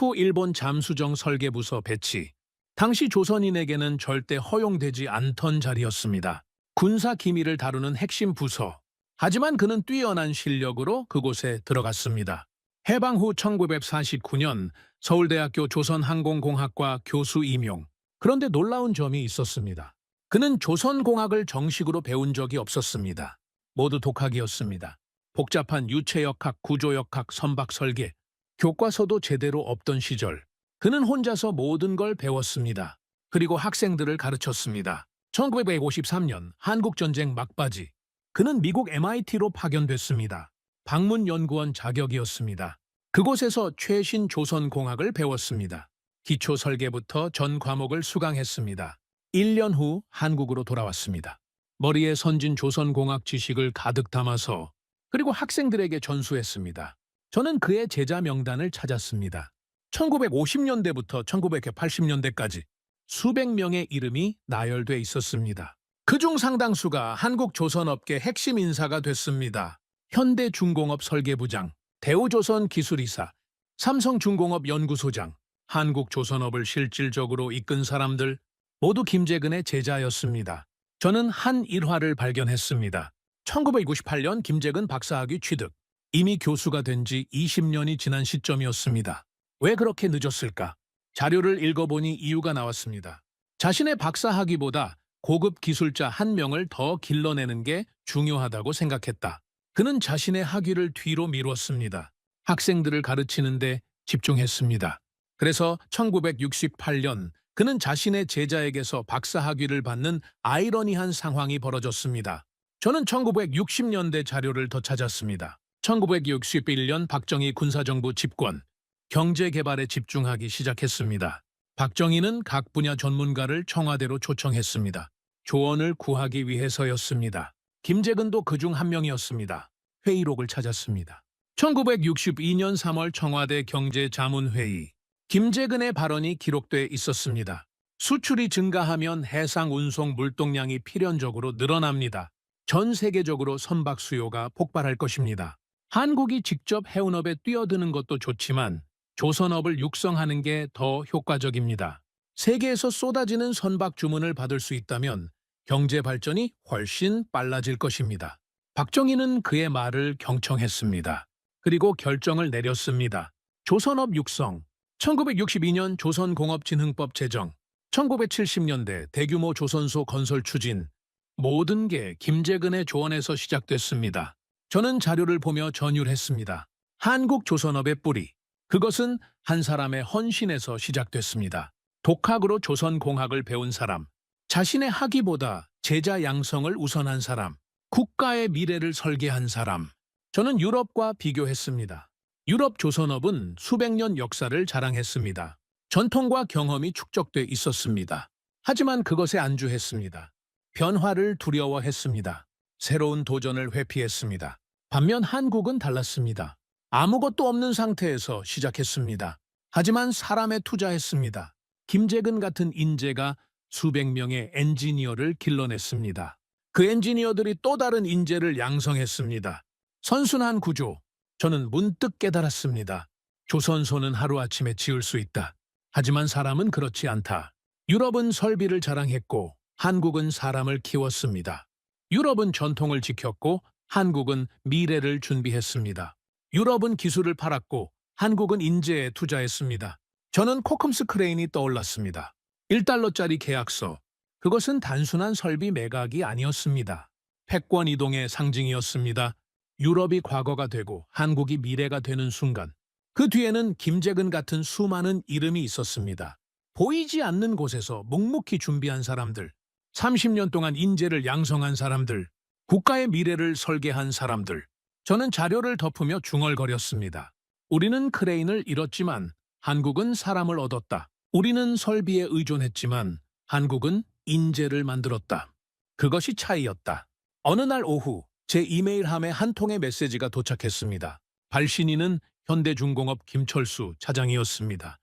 후 일본 잠수정 설계부서 배치. 당시 조선인에게는 절대 허용되지 않던 자리였습니다. 군사 기밀을 다루는 핵심 부서. 하지만 그는 뛰어난 실력으로 그곳에 들어갔습니다. 해방 후 1949년 서울대학교 조선항공공학과 교수 임용. 그런데 놀라운 점이 있었습니다. 그는 조선공학을 정식으로 배운 적이 없었습니다. 모두 독학이었습니다. 복잡한 유체역학, 구조역학, 선박 설계, 교과서도 제대로 없던 시절. 그는 혼자서 모든 걸 배웠습니다. 그리고 학생들을 가르쳤습니다. 1953년 한국전쟁 막바지. 그는 미국 MIT로 파견됐습니다. 방문연구원 자격이었습니다. 그곳에서 최신 조선공학을 배웠습니다. 기초 설계부터 전 과목을 수강했습니다. 1년 후 한국으로 돌아왔습니다. 머리에 선진 조선공학 지식을 가득 담아서 그리고 학생들에게 전수했습니다. 저는 그의 제자 명단을 찾았습니다. 1950년대부터 1980년대까지 수백 명의 이름이 나열돼 있었습니다. 그중 상당수가 한국조선업계 핵심 인사가 됐습니다. 현대중공업 설계부장, 대우조선기술이사, 삼성중공업 연구소장, 한국조선업을 실질적으로 이끈 사람들 모두 김재근의 제자였습니다. 저는 한 일화를 발견했습니다. 1998년 김재근 박사학위 취득. 이미 교수가 된 지 20년이 지난 시점이었습니다. 왜 그렇게 늦었을까? 자료를 읽어보니 이유가 나왔습니다. 자신의 박사학위보다 고급 기술자 한 명을 더 길러내는 게 중요하다고 생각했다. 그는 자신의 학위를 뒤로 미뤘습니다. 학생들을 가르치는데 집중했습니다. 그래서 1968년 그는 자신의 제자에게서 박사학위를 받는 아이러니한 상황이 벌어졌습니다. 저는 1960년대 자료를 더 찾았습니다. 1961년 박정희 군사정부 집권, 경제개발에 집중하기 시작했습니다. 박정희는 각 분야 전문가를 청와대로 초청했습니다. 조언을 구하기 위해서였습니다. 김재근도 그중 한 명이었습니다. 회의록을 찾았습니다. 1962년 3월 청와대 경제자문회의. 김재근의 발언이 기록돼 있었습니다. 수출이 증가하면 해상 운송 물동량이 필연적으로 늘어납니다. 전 세계적으로 선박 수요가 폭발할 것입니다. 한국이 직접 해운업에 뛰어드는 것도 좋지만 조선업을 육성하는 게 더 효과적입니다. 세계에서 쏟아지는 선박 주문을 받을 수 있다면 경제 발전이 훨씬 빨라질 것입니다. 박정희는 그의 말을 경청했습니다. 그리고 결정을 내렸습니다. 조선업 육성, 1962년 조선공업진흥법 제정, 1970년대 대규모 조선소 건설 추진, 모든 게 김재근의 조언에서 시작됐습니다. 저는 자료를 보며 전율했습니다. 한국 조선업의 뿌리. 그것은 한 사람의 헌신에서 시작됐습니다. 독학으로 조선공학을 배운 사람, 자신의 학위보다 제자 양성을 우선한 사람, 국가의 미래를 설계한 사람. 저는 유럽과 비교했습니다. 유럽 조선업은 수백 년 역사를 자랑했습니다. 전통과 경험이 축적돼 있었습니다. 하지만 그것에 안주했습니다. 변화를 두려워했습니다. 새로운 도전을 회피했습니다. 반면 한국은 달랐습니다. 아무것도 없는 상태에서 시작했습니다. 하지만 사람에 투자했습니다. 김재근 같은 인재가 수백 명의 엔지니어를 길러냈습니다. 그 엔지니어들이 또 다른 인재를 양성했습니다. 선순환 구조. 저는 문득 깨달았습니다. 조선소는 하루아침에 지을 수 있다. 하지만 사람은 그렇지 않다. 유럽은 설비를 자랑했고 한국은 사람을 키웠습니다. 유럽은 전통을 지켰고 한국은 미래를 준비했습니다. 유럽은 기술을 팔았고 한국은 인재에 투자했습니다. 저는 코컴스 크레인이 떠올랐습니다. 1달러짜리 계약서. 그것은 단순한 설비 매각이 아니었습니다. 패권 이동의 상징이었습니다. 유럽이 과거가 되고 한국이 미래가 되는 순간 그 뒤에는 김재근 같은 수많은 이름이 있었습니다. 보이지 않는 곳에서 묵묵히 준비한 사람들. 30년 동안 인재를 양성한 사람들, 국가의 미래를 설계한 사람들. 저는 자료를 덮으며 중얼거렸습니다. 우리는 크레인을 잃었지만 한국은 사람을 얻었다. 우리는 설비에 의존했지만 한국은 인재를 만들었다. 그것이 차이였다. 어느 날 오후 제 이메일함에 한 통의 메시지가 도착했습니다. 발신인은 현대중공업 김철수 차장이었습니다.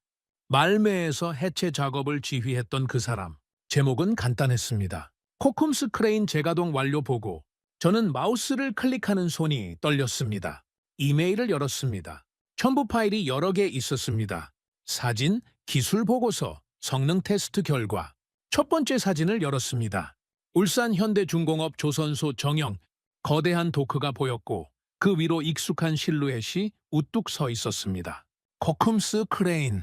말매에서 해체 작업을 지휘했던 그 사람. 제목은 간단했습니다. 코쿰스 크레인 재가동 완료 보고. 저는 마우스를 클릭하는 손이 떨렸습니다. 이메일을 열었습니다. 첨부 파일이 여러 개 있었습니다. 사진, 기술 보고서, 성능 테스트 결과. 첫 번째 사진을 열었습니다. 울산 현대중공업 조선소 정형, 거대한 도크가 보였고 그 위로 익숙한 실루엣이 우뚝 서 있었습니다. 코쿰스 크레인.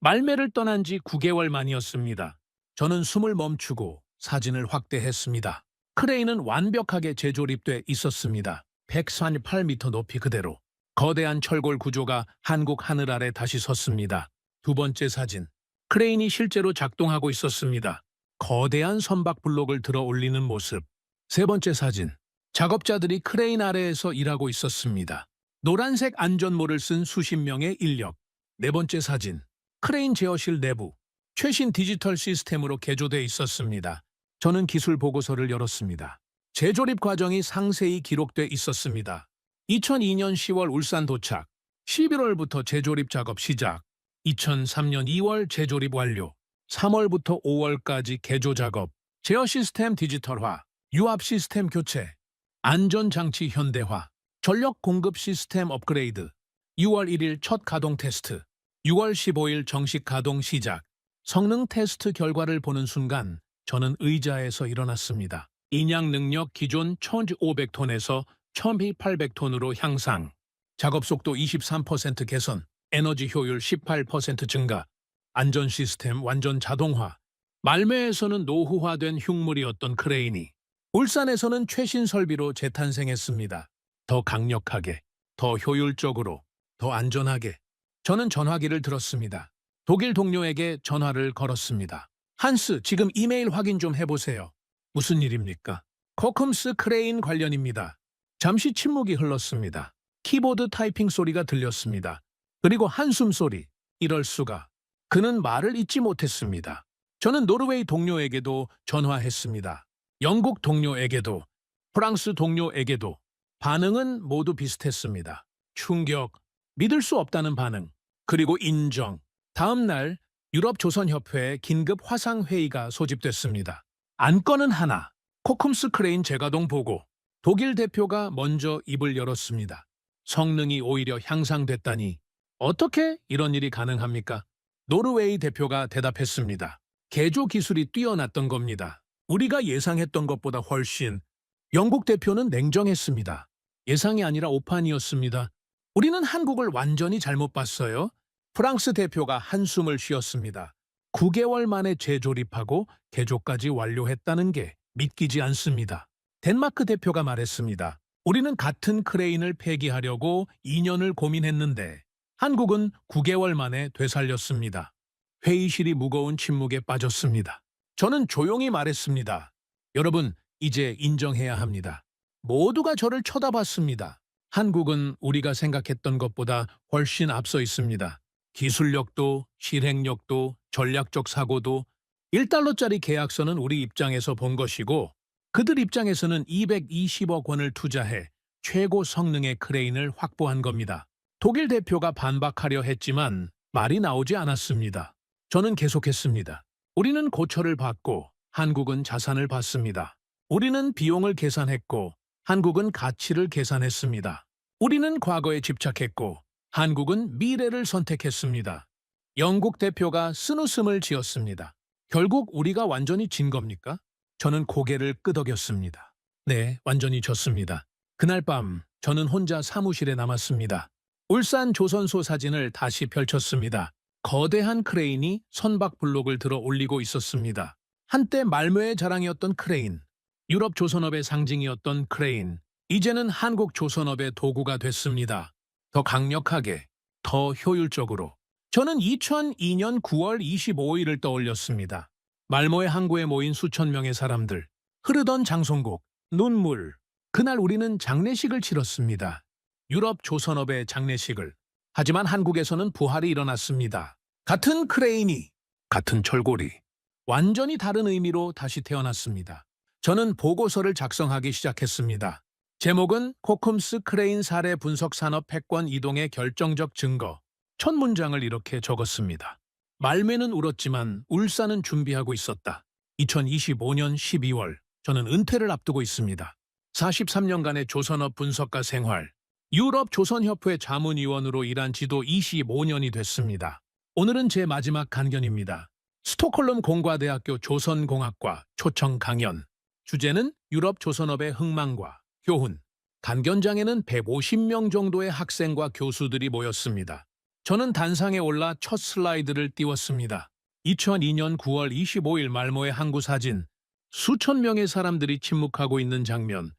말매를 떠난 지 9개월 만이었습니다. 저는 숨을 멈추고 사진을 확대했습니다. 크레인은 완벽하게 재조립돼 있었습니다. 138m 높이 그대로. 거대한 철골 구조가 한국 하늘 아래 다시 섰습니다. 두 번째 사진. 크레인이 실제로 작동하고 있었습니다. 거대한 선박 블록을 들어 올리는 모습. 세 번째 사진. 작업자들이 크레인 아래에서 일하고 있었습니다. 노란색 안전모를 쓴 수십 명의 인력. 네 번째 사진. 크레인 제어실 내부. 최신 디지털 시스템으로 개조돼 있었습니다. 저는 기술 보고서를 열었습니다. 재조립 과정이 상세히 기록돼 있었습니다. 2002년 10월 울산 도착, 11월부터 재조립 작업 시작, 2003년 2월 재조립 완료, 3월부터 5월까지 개조 작업, 제어 시스템 디지털화, 유압 시스템 교체, 안전장치 현대화, 전력 공급 시스템 업그레이드, 6월 1일 첫 가동 테스트, 6월 15일 정식 가동 시작. 성능 테스트 결과를 보는 순간 저는 의자에서 일어났습니다. 인양 능력 기존 1,500톤에서 1,800톤으로 향상, 작업 속도 23% 개선, 에너지 효율 18% 증가, 안전 시스템 완전 자동화. 말매에서는 노후화된 흉물이었던 크레인이 울산에서는 최신 설비로 재탄생했습니다. 더 강력하게, 더 효율적으로, 더 안전하게. 저는 전화기를 들었습니다. 독일 동료에게 전화를 걸었습니다. 한스, 지금 이메일 확인 좀 해보세요. 무슨 일입니까? 코쿰스 크레인 관련입니다. 잠시 침묵이 흘렀습니다. 키보드 타이핑 소리가 들렸습니다. 그리고 한숨 소리. 이럴 수가. 그는 말을 잇지 못했습니다. 저는 노르웨이 동료에게도 전화했습니다. 영국 동료에게도, 프랑스 동료에게도. 반응은 모두 비슷했습니다. 충격, 믿을 수 없다는 반응, 그리고 인정. 다음 날 유럽조선협회에 긴급 화상회의가 소집됐습니다. 안건은 하나, 코쿰스 크레인 재가동 보고. 독일 대표가 먼저 입을 열었습니다. 성능이 오히려 향상됐다니 어떻게 이런 일이 가능합니까? 노르웨이 대표가 대답했습니다. 개조 기술이 뛰어났던 겁니다. 우리가 예상했던 것보다 훨씬. 영국 대표는 냉정했습니다. 예상이 아니라 오판이었습니다. 우리는 한국을 완전히 잘못 봤어요. 프랑스 대표가 한숨을 쉬었습니다. 9개월 만에 재조립하고 개조까지 완료했다는 게 믿기지 않습니다. 덴마크 대표가 말했습니다. 우리는 같은 크레인을 폐기하려고 2년을 고민했는데 한국은 9개월 만에 되살렸습니다. 회의실이 무거운 침묵에 빠졌습니다. 저는 조용히 말했습니다. 여러분, 이제 인정해야 합니다. 모두가 저를 쳐다봤습니다. 한국은 우리가 생각했던 것보다 훨씬 앞서 있습니다. 기술력도, 실행력도, 전략적 사고도. 1달러짜리 계약서는 우리 입장에서 본 것이고 그들 입장에서는 220억 원을 투자해 최고 성능의 크레인을 확보한 겁니다. 독일 대표가 반박하려 했지만 말이 나오지 않았습니다. 저는 계속했습니다. 우리는 고철을 받고 한국은 자산을 받습니다. 우리는 비용을 계산했고 한국은 가치를 계산했습니다. 우리는 과거에 집착했고 한국은 미래를 선택했습니다. 영국 대표가 쓴웃음을 지었습니다. 결국 우리가 완전히 진 겁니까? 저는 고개를 끄덕였습니다. 네, 완전히 졌습니다. 그날 밤 저는 혼자 사무실에 남았습니다. 울산 조선소 사진을 다시 펼쳤습니다. 거대한 크레인이 선박 블록을 들어 올리고 있었습니다. 한때 말묘의 자랑이었던 크레인, 유럽 조선업의 상징이었던 크레인, 이제는 한국 조선업의 도구가 됐습니다. 더 강력하게, 더 효율적으로. 저는 2002년 9월 25일을 떠올렸습니다. 말모의 항구에 모인 수천 명의 사람들. 흐르던 장송곡, 눈물. 그날 우리는 장례식을 치렀습니다. 유럽 조선업의 장례식을. 하지만 한국에서는 부활이 일어났습니다. 같은 크레인이, 같은 철골이. 완전히 다른 의미로 다시 태어났습니다. 저는 보고서를 작성하기 시작했습니다. 제목은 코쿰스 크레인 사례 분석 산업 패권 이동의 결정적 증거. 첫 문장을 이렇게 적었습니다. 말매는 울었지만 울산은 준비하고 있었다. 2025년 12월 저는 은퇴를 앞두고 있습니다. 43년간의 조선업 분석가 생활, 유럽 조선협회 자문위원으로 일한 지도 25년이 됐습니다. 오늘은 제 마지막 강연입니다. 스톡홀름 공과대학교 조선공학과 초청 강연. 주제는 유럽 조선업의 흥망과 교훈. 강연장에는 150명 정도의 학생과 교수들이 모였습니다. 저는 단상에 올라 첫 슬라이드를 띄웠습니다. 2002년 9월 25일 말모의 항구 사진. 수천 명의 사람들이 침묵하고 있는 장면.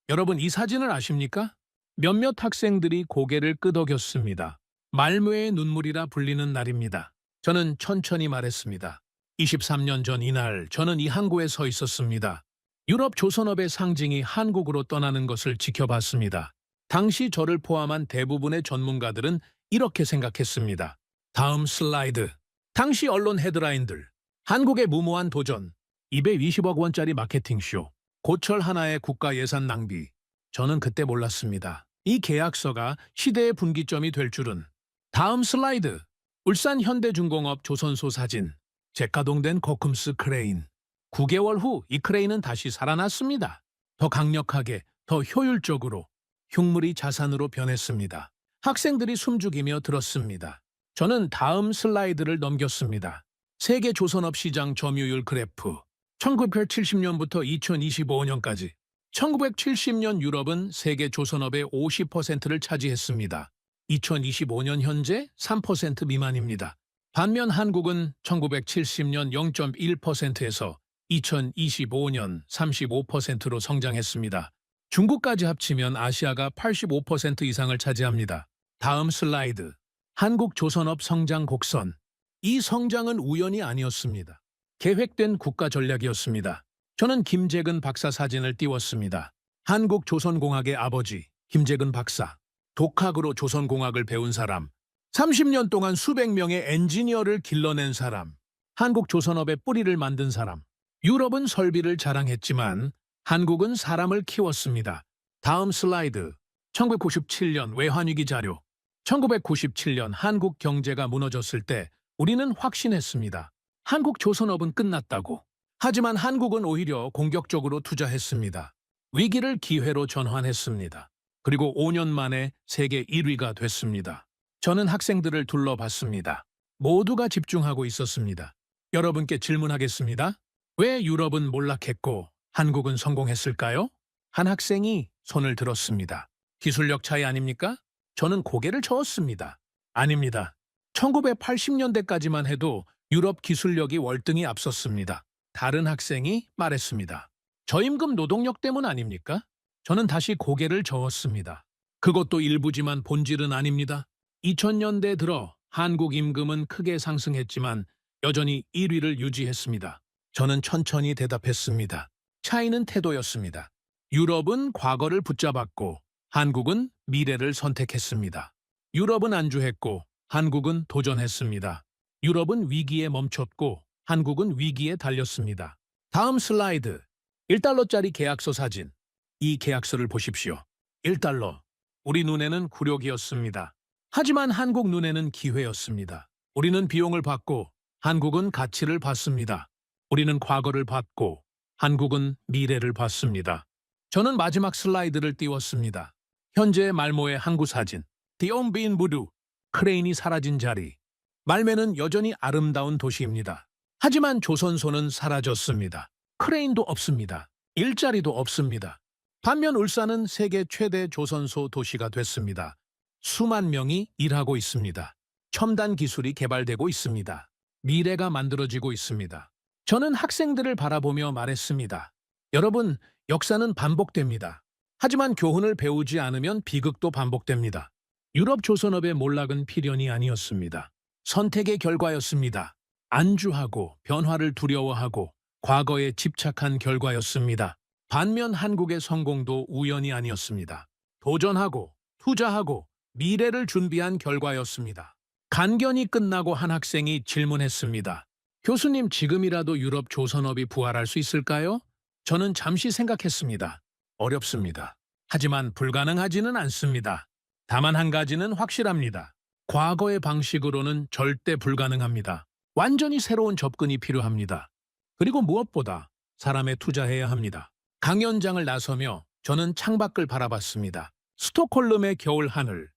여러분, 이 사진을 아십니까? 몇몇 학생들이 고개를 끄덕였습니다. 말모의 눈물이라 불리는 날입니다. 저는 천천히 말했습니다. 23년 전 이날 저는 이 항구에 서 있었습니다. 유럽 조선업의 상징이 한국으로 떠나는 것을 지켜봤습니다. 당시 저를 포함한 대부분의 전문가들은 이렇게 생각했습니다. 다음 슬라이드. 당시 언론 헤드라인들. 한국의 무모한 도전. 220억 원짜리 마케팅쇼. 고철 하나의 국가 예산 낭비. 저는 그때 몰랐습니다. 이 계약서가 시대의 분기점이 될 줄은. 다음 슬라이드. 울산 현대중공업 조선소 사진. 재가동된 코쿰스 크레인. 9개월 후 이 크레인은 다시 살아났습니다. 더 강력하게, 더 효율적으로. 흉물이 자산으로 변했습니다. 학생들이 숨죽이며 들었습니다. 저는 다음 슬라이드를 넘겼습니다. 세계 조선업 시장 점유율 그래프. 1970년부터 2025년까지. 1970년 유럽은 세계 조선업의 50%를 차지했습니다. 2025년 현재 3% 미만입니다. 반면 한국은 1970년 0.1%에서 2025년 35%로 성장했습니다. 중국까지 합치면 아시아가 85% 이상을 차지합니다. 다음 슬라이드. 한국 조선업 성장 곡선. 이 성장은 우연이 아니었습니다. 계획된 국가 전략이었습니다. 저는 김재근 박사 사진을 띄웠습니다. 한국 조선공학의 아버지, 김재근 박사. 독학으로 조선공학을 배운 사람. 30년 동안 수백 명의 엔지니어를 길러낸 사람. 한국 조선업의 뿌리를 만든 사람. 유럽은 설비를 자랑했지만 한국은 사람을 키웠습니다. 다음 슬라이드. 1997년 외환위기 자료. 1997년 한국 경제가 무너졌을 때 우리는 확신했습니다. 한국 조선업은 끝났다고. 하지만 한국은 오히려 공격적으로 투자했습니다. 위기를 기회로 전환했습니다. 그리고 5년 만에 세계 1위가 됐습니다. 저는 학생들을 둘러봤습니다. 모두가 집중하고 있었습니다. 여러분께 질문하겠습니다. 왜 유럽은 몰락했고 한국은 성공했을까요? 한 학생이 손을 들었습니다. 기술력 차이 아닙니까? 저는 고개를 저었습니다. 아닙니다. 1980년대까지만 해도 유럽 기술력이 월등히 앞섰습니다. 다른 학생이 말했습니다. 저임금 노동력 때문 아닙니까? 저는 다시 고개를 저었습니다. 그것도 일부지만 본질은 아닙니다. 2000년대 들어 한국 임금은 크게 상승했지만 여전히 1위를 유지했습니다. 저는 천천히 대답했습니다. 차이는 태도였습니다. 유럽은 과거를 붙잡았고 한국은 미래를 선택했습니다. 유럽은 안주했고 한국은 도전했습니다. 유럽은 위기에 멈췄고 한국은 위기에 달렸습니다. 다음 슬라이드. 1달러짜리 계약서 사진. 이 계약서를 보십시오. 1달러. 우리 눈에는 굴욕이었습니다. 하지만 한국 눈에는 기회였습니다. 우리는 비용을 받고 한국은 가치를 받습니다. 우리는 과거를 받고 한국은 미래를 받습니다. 저는 마지막 슬라이드를 띄웠습니다. 현재 말모의 항구 사진. 디옴빈 부두. 크레인이 사라진 자리. 말매는 여전히 아름다운 도시입니다. 하지만 조선소는 사라졌습니다. 크레인도 없습니다. 일자리도 없습니다. 반면 울산은 세계 최대 조선소 도시가 됐습니다. 수만 명이 일하고 있습니다. 첨단 기술이 개발되고 있습니다. 미래가 만들어지고 있습니다. 저는 학생들을 바라보며 말했습니다. 여러분, 역사는 반복됩니다. 하지만 교훈을 배우지 않으면 비극도 반복됩니다. 유럽 조선업의 몰락은 필연이 아니었습니다. 선택의 결과였습니다. 안주하고 변화를 두려워하고 과거에 집착한 결과였습니다. 반면 한국의 성공도 우연이 아니었습니다. 도전하고 투자하고 미래를 준비한 결과였습니다. 간견이 끝나고 한 학생이 질문했습니다. 교수님, 지금이라도 유럽 조선업이 부활할 수 있을까요? 저는 잠시 생각했습니다. 어렵습니다. 하지만 불가능하지는 않습니다. 다만 한 가지는 확실합니다. 과거의 방식으로는 절대 불가능합니다. 완전히 새로운 접근이 필요합니다. 그리고 무엇보다 사람에 투자해야 합니다. 강연장을 나서며 저는 창밖을 바라봤습니다. 스톡홀름의 겨울 하늘.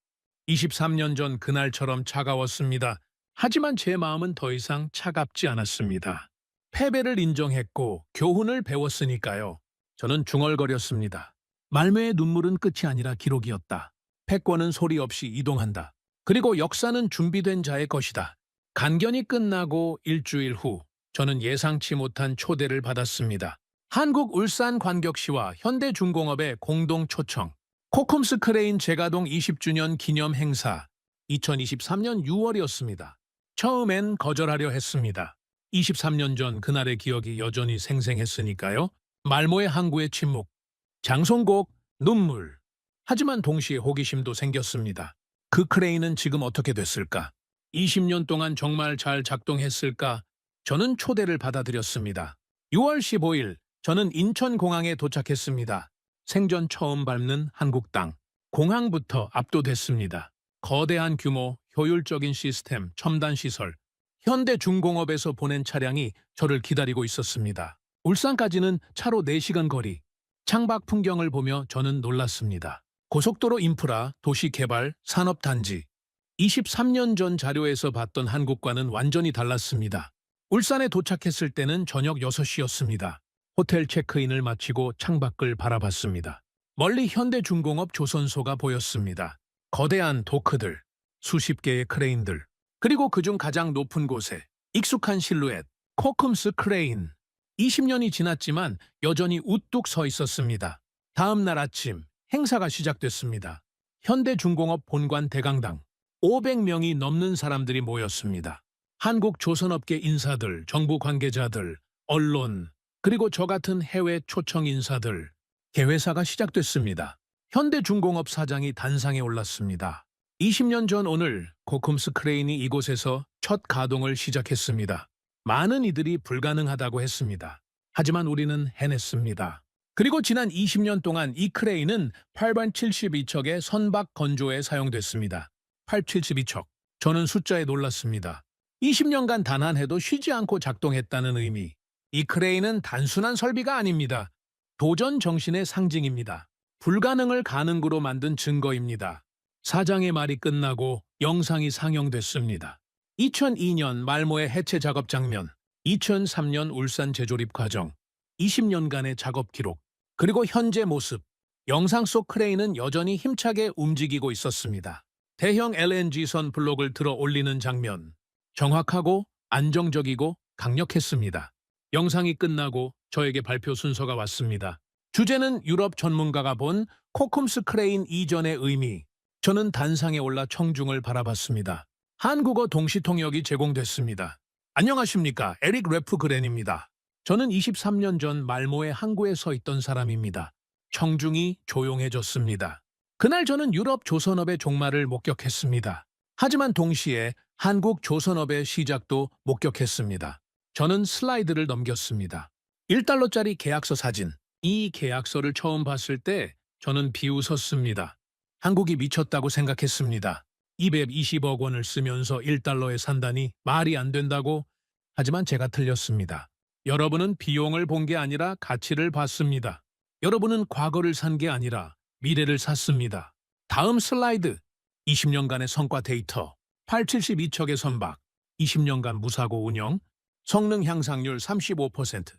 23년 전 그날처럼 차가웠습니다. 하지만 제 마음은 더 이상 차갑지 않았습니다. 패배를 인정했고 교훈을 배웠으니까요. 저는 중얼거렸습니다. 말매의 눈물은 끝이 아니라 기록이었다. 패권은 소리 없이 이동한다. 그리고 역사는 준비된 자의 것이다. 간견이 끝나고 일주일 후 저는 예상치 못한 초대를 받았습니다. 한국 울산관격시와 현대중공업의 공동 초청. 코쿰스 크레인 재가동 20주년 기념 행사. 2023년 6월이었습니다. 처음엔 거절하려 했습니다. 23년 전 그날의 기억이 여전히 생생했으니까요. 말모의 항구의 침묵, 장송곡, 눈물. 하지만 동시에 호기심도 생겼습니다. 그 크레인은 지금 어떻게 됐을까? 20년 동안 정말 잘 작동했을까? 저는 초대를 받아들였습니다. 6월 15일, 저는 인천공항에 도착했습니다. 생전 처음 밟는 한국 땅. 공항부터 압도됐습니다. 거대한 규모, 효율적인 시스템, 첨단 시설. 현대중공업에서 보낸 차량이 저를 기다리고 있었습니다. 울산까지는 차로 4시간 거리. 창밖 풍경을 보며 저는 놀랐습니다. 고속도로 인프라, 도시개발, 산업단지. 23년 전 자료에서 봤던 한국과는 완전히 달랐습니다. 울산에 도착했을 때는 저녁 6시였습니다. 호텔 체크인을 마치고 창밖을 바라봤습니다. 멀리 현대중공업 조선소가 보였습니다. 거대한 도크들, 수십 개의 크레인들, 그리고 그중 가장 높은 곳에 익숙한 실루엣, 코쿰스 크레인. 20년이 지났지만 여전히 우뚝 서 있었습니다. 다음 날 아침 행사가 시작됐습니다. 현대중공업 본관 대강당. 500명이 넘는 사람들이 모였습니다. 한국 조선업계 인사들, 정부 관계자들, 언론, 그리고 저 같은 해외 초청 인사들. 개회사가 시작됐습니다. 현대중공업 사장이 단상에 올랐습니다. 20년 전 오늘 코쿰스 크레인이 이곳에서 첫 가동을 시작했습니다. 많은 이들이 불가능하다고 했습니다. 하지만 우리는 해냈습니다. 그리고 지난 20년 동안 이 크레인은 872척의 선박 건조에 사용됐습니다. 872척. 저는 숫자에 놀랐습니다. 20년간 단 한 해도 쉬지 않고 작동했다는 의미. 이 크레인은 단순한 설비가 아닙니다. 도전 정신의 상징입니다. 불가능을 가능으로 만든 증거입니다. 사장의 말이 끝나고 영상이 상영됐습니다. 2002년 말모의 해체 작업 장면, 2003년 울산 재조립 과정, 20년간의 작업 기록, 그리고 현재 모습. 영상 속 크레인은 여전히 힘차게 움직이고 있었습니다. 대형 LNG선 블록을 들어 올리는 장면. 정확하고 안정적이고 강력했습니다. 영상이 끝나고 저에게 발표 순서가 왔습니다. 주제는 유럽 전문가가 본 코쿰스 크레인 이전의 의미. 저는 단상에 올라 청중을 바라봤습니다. 한국어 동시 통역이 제공됐습니다. 안녕하십니까. 에릭 래프그렌입니다. 저는 23년 전 말모의 항구에 서 있던 사람입니다. 청중이 조용해졌습니다. 그날 저는 유럽 조선업의 종말을 목격했습니다. 하지만 동시에 한국 조선업의 시작도 목격했습니다. 저는 슬라이드를 넘겼습니다. 1달러짜리 계약서 사진. 이 계약서를 처음 봤을 때 저는 비웃었습니다. 한국이 미쳤다고 생각했습니다. 220억 원을 쓰면서 1달러에 산다니 말이 안 된다고. 하지만 제가 틀렸습니다. 여러분은 비용을 본 게 아니라 가치를 봤습니다. 여러분은 과거를 산 게 아니라 미래를 샀습니다. 다음 슬라이드. 20년간의 성과 데이터. 872척의 선박. 20년간 무사고 운영. 성능 향상률 35%.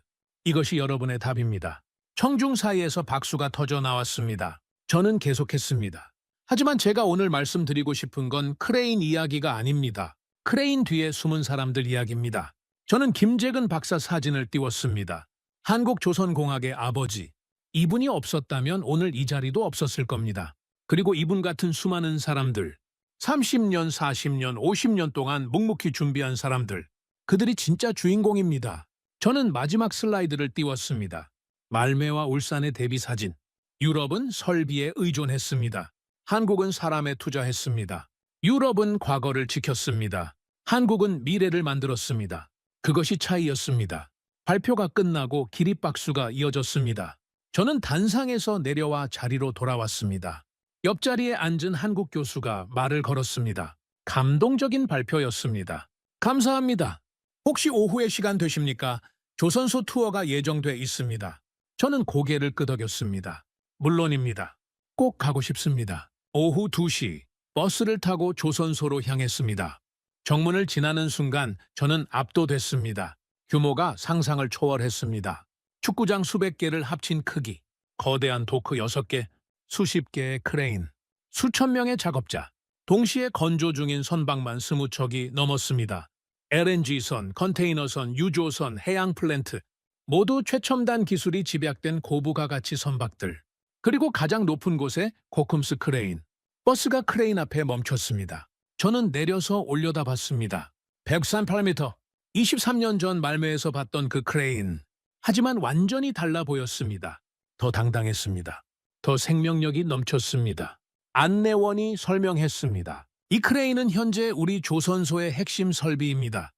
이것이 여러분의 답입니다. 청중 사이에서 박수가 터져 나왔습니다. 저는 계속했습니다. 하지만 제가 오늘 말씀드리고 싶은 건 크레인 이야기가 아닙니다. 크레인 뒤에 숨은 사람들 이야기입니다. 저는 김재근 박사 사진을 띄웠습니다. 한국조선공학의 아버지. 이분이 없었다면 오늘 이 자리도 없었을 겁니다. 그리고 이분 같은 수많은 사람들. 30년, 40년, 50년 동안 묵묵히 준비한 사람들. 그들이 진짜 주인공입니다. 저는 마지막 슬라이드를 띄웠습니다. 말매와 울산의 대비 사진. 유럽은 설비에 의존했습니다. 한국은 사람에 투자했습니다. 유럽은 과거를 지켰습니다. 한국은 미래를 만들었습니다. 그것이 차이였습니다. 발표가 끝나고 기립박수가 이어졌습니다. 저는 단상에서 내려와 자리로 돌아왔습니다. 옆자리에 앉은 한국 교수가 말을 걸었습니다. 감동적인 발표였습니다. 감사합니다. 혹시 오후에 시간 되십니까? 조선소 투어가 예정돼 있습니다. 저는 고개를 끄덕였습니다. 물론입니다. 꼭 가고 싶습니다. 오후 2시 버스를 타고 조선소로 향했습니다. 정문을 지나는 순간 저는 압도됐습니다. 규모가 상상을 초월했습니다. 축구장 수백 개를 합친 크기, 거대한 도크 6개, 수십 개의 크레인, 수천 명의 작업자, 동시에 건조 중인 선박만 20척이 넘었습니다. LNG선, 컨테이너선, 유조선, 해양 플랜트, 모두 최첨단 기술이 집약된 고부가 가치 선박들. 그리고 가장 높은 곳에 코쿰스 크레인. 버스가 크레인 앞에 멈췄습니다. 저는 내려서 올려다봤습니다. 138m, 23년 전 말매에서 봤던 그 크레인. 하지만 완전히 달라 보였습니다. 더 당당했습니다. 더 생명력이 넘쳤습니다. 안내원이 설명했습니다. 이 크레인은 현재 우리 조선소의 핵심 설비입니다.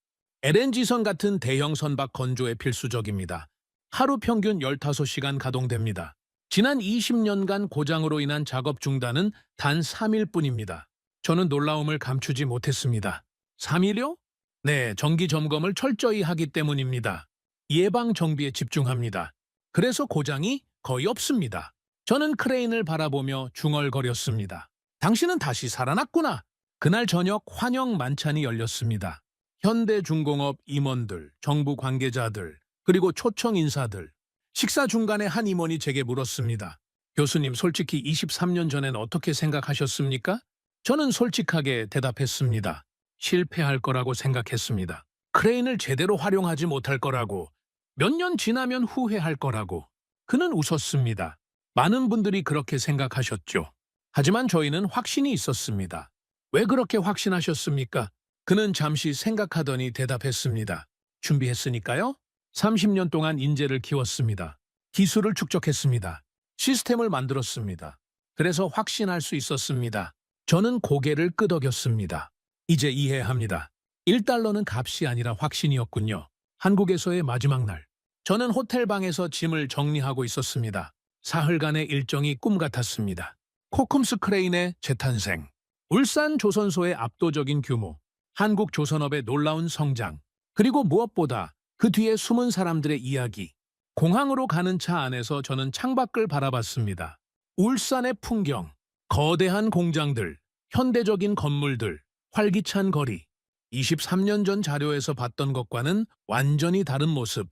LNG선 같은 대형 선박 건조에 필수적입니다. 하루 평균 15시간 가동됩니다. 지난 20년간 고장으로 인한 작업 중단은 단 3일 뿐입니다. 저는 놀라움을 감추지 못했습니다. 3일요? 네, 정기 점검을 철저히 하기 때문입니다. 예방 정비에 집중합니다. 그래서 고장이 거의 없습니다. 저는 크레인을 바라보며 중얼거렸습니다. 당신은 다시 살아났구나. 그날 저녁 환영 만찬이 열렸습니다. 현대중공업 임원들, 정부 관계자들, 그리고 초청 인사들. 식사 중간에 한 임원이 제게 물었습니다. 교수님, 솔직히 23년 전엔 어떻게 생각하셨습니까? 저는 솔직하게 대답했습니다. 실패할 거라고 생각했습니다. 크레인을 제대로 활용하지 못할 거라고. 몇 년 지나면 후회할 거라고. 그는 웃었습니다. 많은 분들이 그렇게 생각하셨죠. 하지만 저희는 확신이 있었습니다. 왜 그렇게 확신하셨습니까? 그는 잠시 생각하더니 대답했습니다. 준비했으니까요. 30년 동안 인재를 키웠습니다. 기술을 축적했습니다. 시스템을 만들었습니다. 그래서 확신할 수 있었습니다. 저는 고개를 끄덕였습니다. 이제 이해합니다. 1달러는 값이 아니라 확신이었군요. 한국에서의 마지막 날. 저는 호텔방에서 짐을 정리하고 있었습니다. 사흘간의 일정이 꿈 같았습니다. 코쿰스 크레인의 재탄생, 울산 조선소의 압도적인 규모, 한국 조선업의 놀라운 성장, 그리고 무엇보다 그 뒤에 숨은 사람들의 이야기. 공항으로 가는 차 안에서 저는 창밖을 바라봤습니다. 울산의 풍경, 거대한 공장들, 현대적인 건물들, 활기찬 거리. 23년 전 자료에서 봤던 것과는 완전히 다른 모습.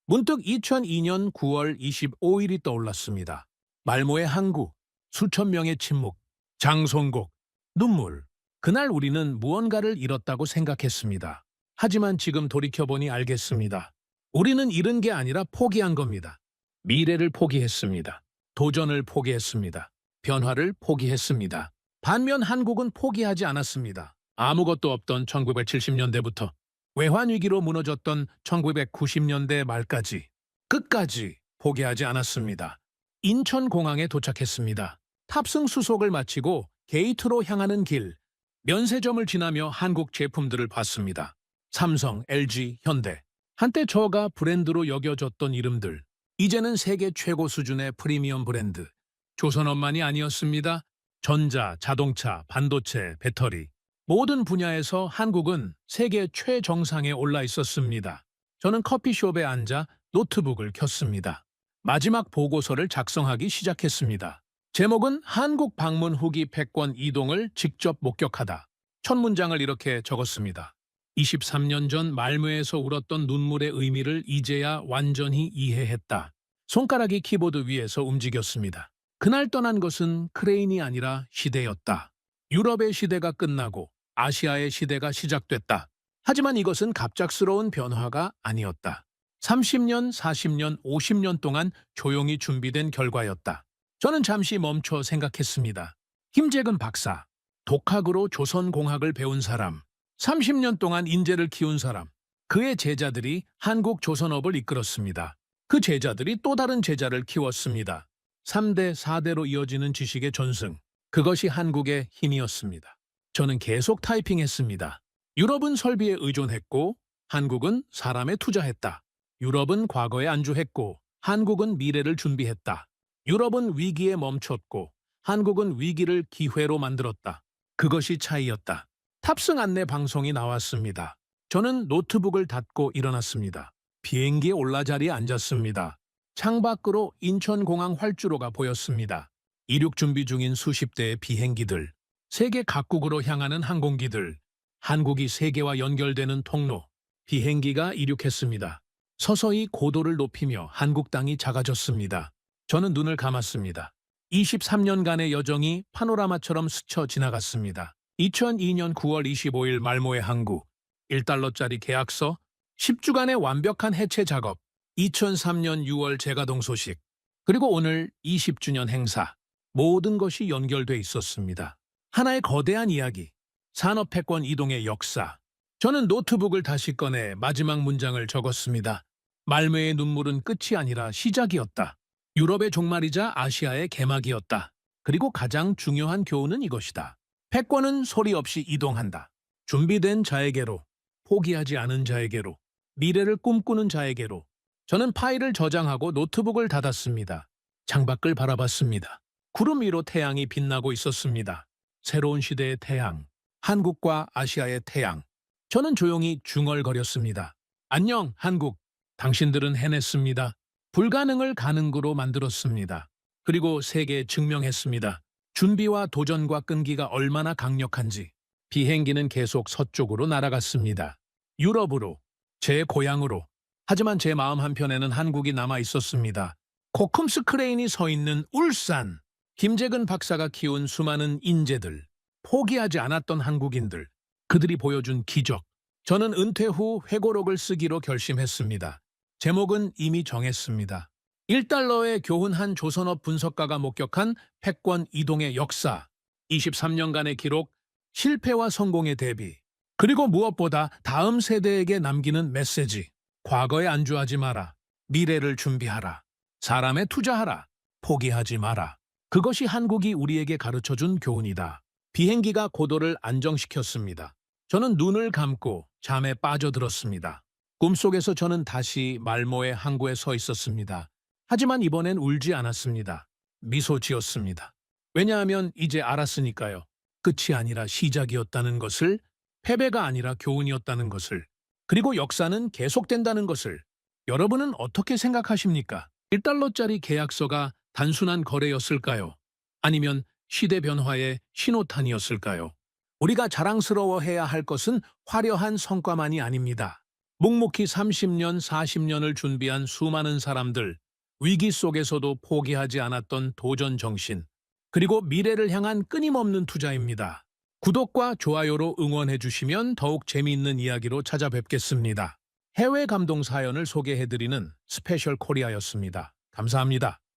문득 2002년 9월 25일이 떠올랐습니다. 말모의 항구, 수천 명의 침묵, 장송곡, 눈물. 그날 우리는 무언가를 잃었다고 생각했습니다. 하지만 지금 돌이켜보니 알겠습니다. 우리는 잃은 게 아니라 포기한 겁니다. 미래를 포기했습니다. 도전을 포기했습니다. 변화를 포기했습니다. 반면 한국은 포기하지 않았습니다. 아무것도 없던 1970년대부터 외환위기로 무너졌던 1990년대 말까지 끝까지 포기하지 않았습니다. 인천공항에 도착했습니다. 탑승 수속을 마치고 게이트로 향하는 길, 면세점을 지나며 한국 제품들을 봤습니다. 삼성, LG, 현대. 한때 저가 브랜드로 여겨졌던 이름들. 이제는 세계 최고 수준의 프리미엄 브랜드. 조선업만이 아니었습니다. 전자, 자동차, 반도체, 배터리. 모든 분야에서 한국은 세계 최정상에 올라 있었습니다. 저는 커피숍에 앉아 노트북을 켰습니다. 마지막 보고서를 작성하기 시작했습니다. 제목은 한국 방문 후기 패권 이동을 직접 목격하다. 첫 문장을 이렇게 적었습니다. 23년 전 말묘에서 울었던 눈물의 의미를 이제야 완전히 이해했다. 손가락이 키보드 위에서 움직였습니다. 그날 떠난 것은 크레인이 아니라 시대였다. 유럽의 시대가 끝나고 아시아의 시대가 시작됐다. 하지만 이것은 갑작스러운 변화가 아니었다. 30년, 40년, 50년 동안 조용히 준비된 결과였다. 저는 잠시 멈춰 생각했습니다. 김재근 박사, 독학으로 조선공학을 배운 사람, 30년 동안 인재를 키운 사람, 그의 제자들이 한국 조선업을 이끌었습니다. 그 제자들이 또 다른 제자를 키웠습니다. 3대, 4대로 이어지는 지식의 전승. 그것이 한국의 힘이었습니다. 저는 계속 타이핑했습니다. 유럽은 설비에 의존했고 한국은 사람에 투자했다. 유럽은 과거에 안주했고 한국은 미래를 준비했다. 유럽은 위기에 멈췄고 한국은 위기를 기회로 만들었다. 그것이 차이였다. 탑승 안내 방송이 나왔습니다. 저는 노트북을 닫고 일어났습니다. 비행기에 올라 자리에 앉았습니다. 창밖으로 인천공항 활주로가 보였습니다. 이륙 준비 중인 수십 대의 비행기들, 세계 각국으로 향하는 항공기들, 한국이 세계와 연결되는 통로, 비행기가 이륙했습니다. 서서히 고도를 높이며 한국 땅이 작아졌습니다. 저는 눈을 감았습니다. 23년간의 여정이 파노라마처럼 스쳐 지나갔습니다. 2002년 9월 25일 말모의 항구, 1달러짜리 계약서, 10주간의 완벽한 해체 작업, 2003년 6월 재가동 소식, 그리고 오늘 20주년 행사. 모든 것이 연결돼 있었습니다. 하나의 거대한 이야기, 산업 패권 이동의 역사. 저는 노트북을 다시 꺼내 마지막 문장을 적었습니다. 말모의 눈물은 끝이 아니라 시작이었다. 유럽의 종말이자 아시아의 개막이었다. 그리고 가장 중요한 교훈은 이것이다. 패권은 소리 없이 이동한다. 준비된 자에게로, 포기하지 않은 자에게로, 미래를 꿈꾸는 자에게로. 저는 파일을 저장하고 노트북을 닫았습니다. 창밖을 바라봤습니다. 구름 위로 태양이 빛나고 있었습니다. 새로운 시대의 태양, 한국과 아시아의 태양. 저는 조용히 중얼거렸습니다. 안녕, 한국. 당신들은 해냈습니다. 불가능을 가능으로 만들었습니다. 그리고 세계에 증명했습니다. 준비와 도전과 끈기가 얼마나 강력한지. 비행기는 계속 서쪽으로 날아갔습니다. 유럽으로, 제 고향으로. 하지만 제 마음 한편에는 한국이 남아 있었습니다. 코쿰스 크레인이 서 있는 울산. 김재근 박사가 키운 수많은 인재들. 포기하지 않았던 한국인들. 그들이 보여준 기적. 저는 은퇴 후 회고록을 쓰기로 결심했습니다. 제목은 이미 정했습니다. 1달러의 교훈 한 조선업 분석가가 목격한 패권 이동의 역사. 23년간의 기록, 실패와 성공의 대비. 그리고 무엇보다 다음 세대에게 남기는 메시지. 과거에 안주하지 마라. 미래를 준비하라. 사람에 투자하라. 포기하지 마라. 그것이 한국이 우리에게 가르쳐준 교훈이다. 비행기가 고도를 안정시켰습니다. 저는 눈을 감고 잠에 빠져들었습니다. 꿈속에서 저는 다시 말모의 항구에 서 있었습니다. 하지만 이번엔 울지 않았습니다. 미소 지었습니다. 왜냐하면 이제 알았으니까요. 끝이 아니라 시작이었다는 것을, 패배가 아니라 교훈이었다는 것을, 그리고 역사는 계속된다는 것을. 여러분은 어떻게 생각하십니까? 1달러짜리 계약서가 단순한 거래였을까요? 아니면 시대 변화의 신호탄이었을까요? 우리가 자랑스러워해야 할 것은 화려한 성과만이 아닙니다. 묵묵히 30년, 40년을 준비한 수많은 사람들, 위기 속에서도 포기하지 않았던 도전 정신, 그리고 미래를 향한 끊임없는 투자입니다. 구독과 좋아요로 응원해 주시면 더욱 재미있는 이야기로 찾아뵙겠습니다. 해외 감동 사연을 소개해드리는 스페셜 코리아였습니다. 감사합니다.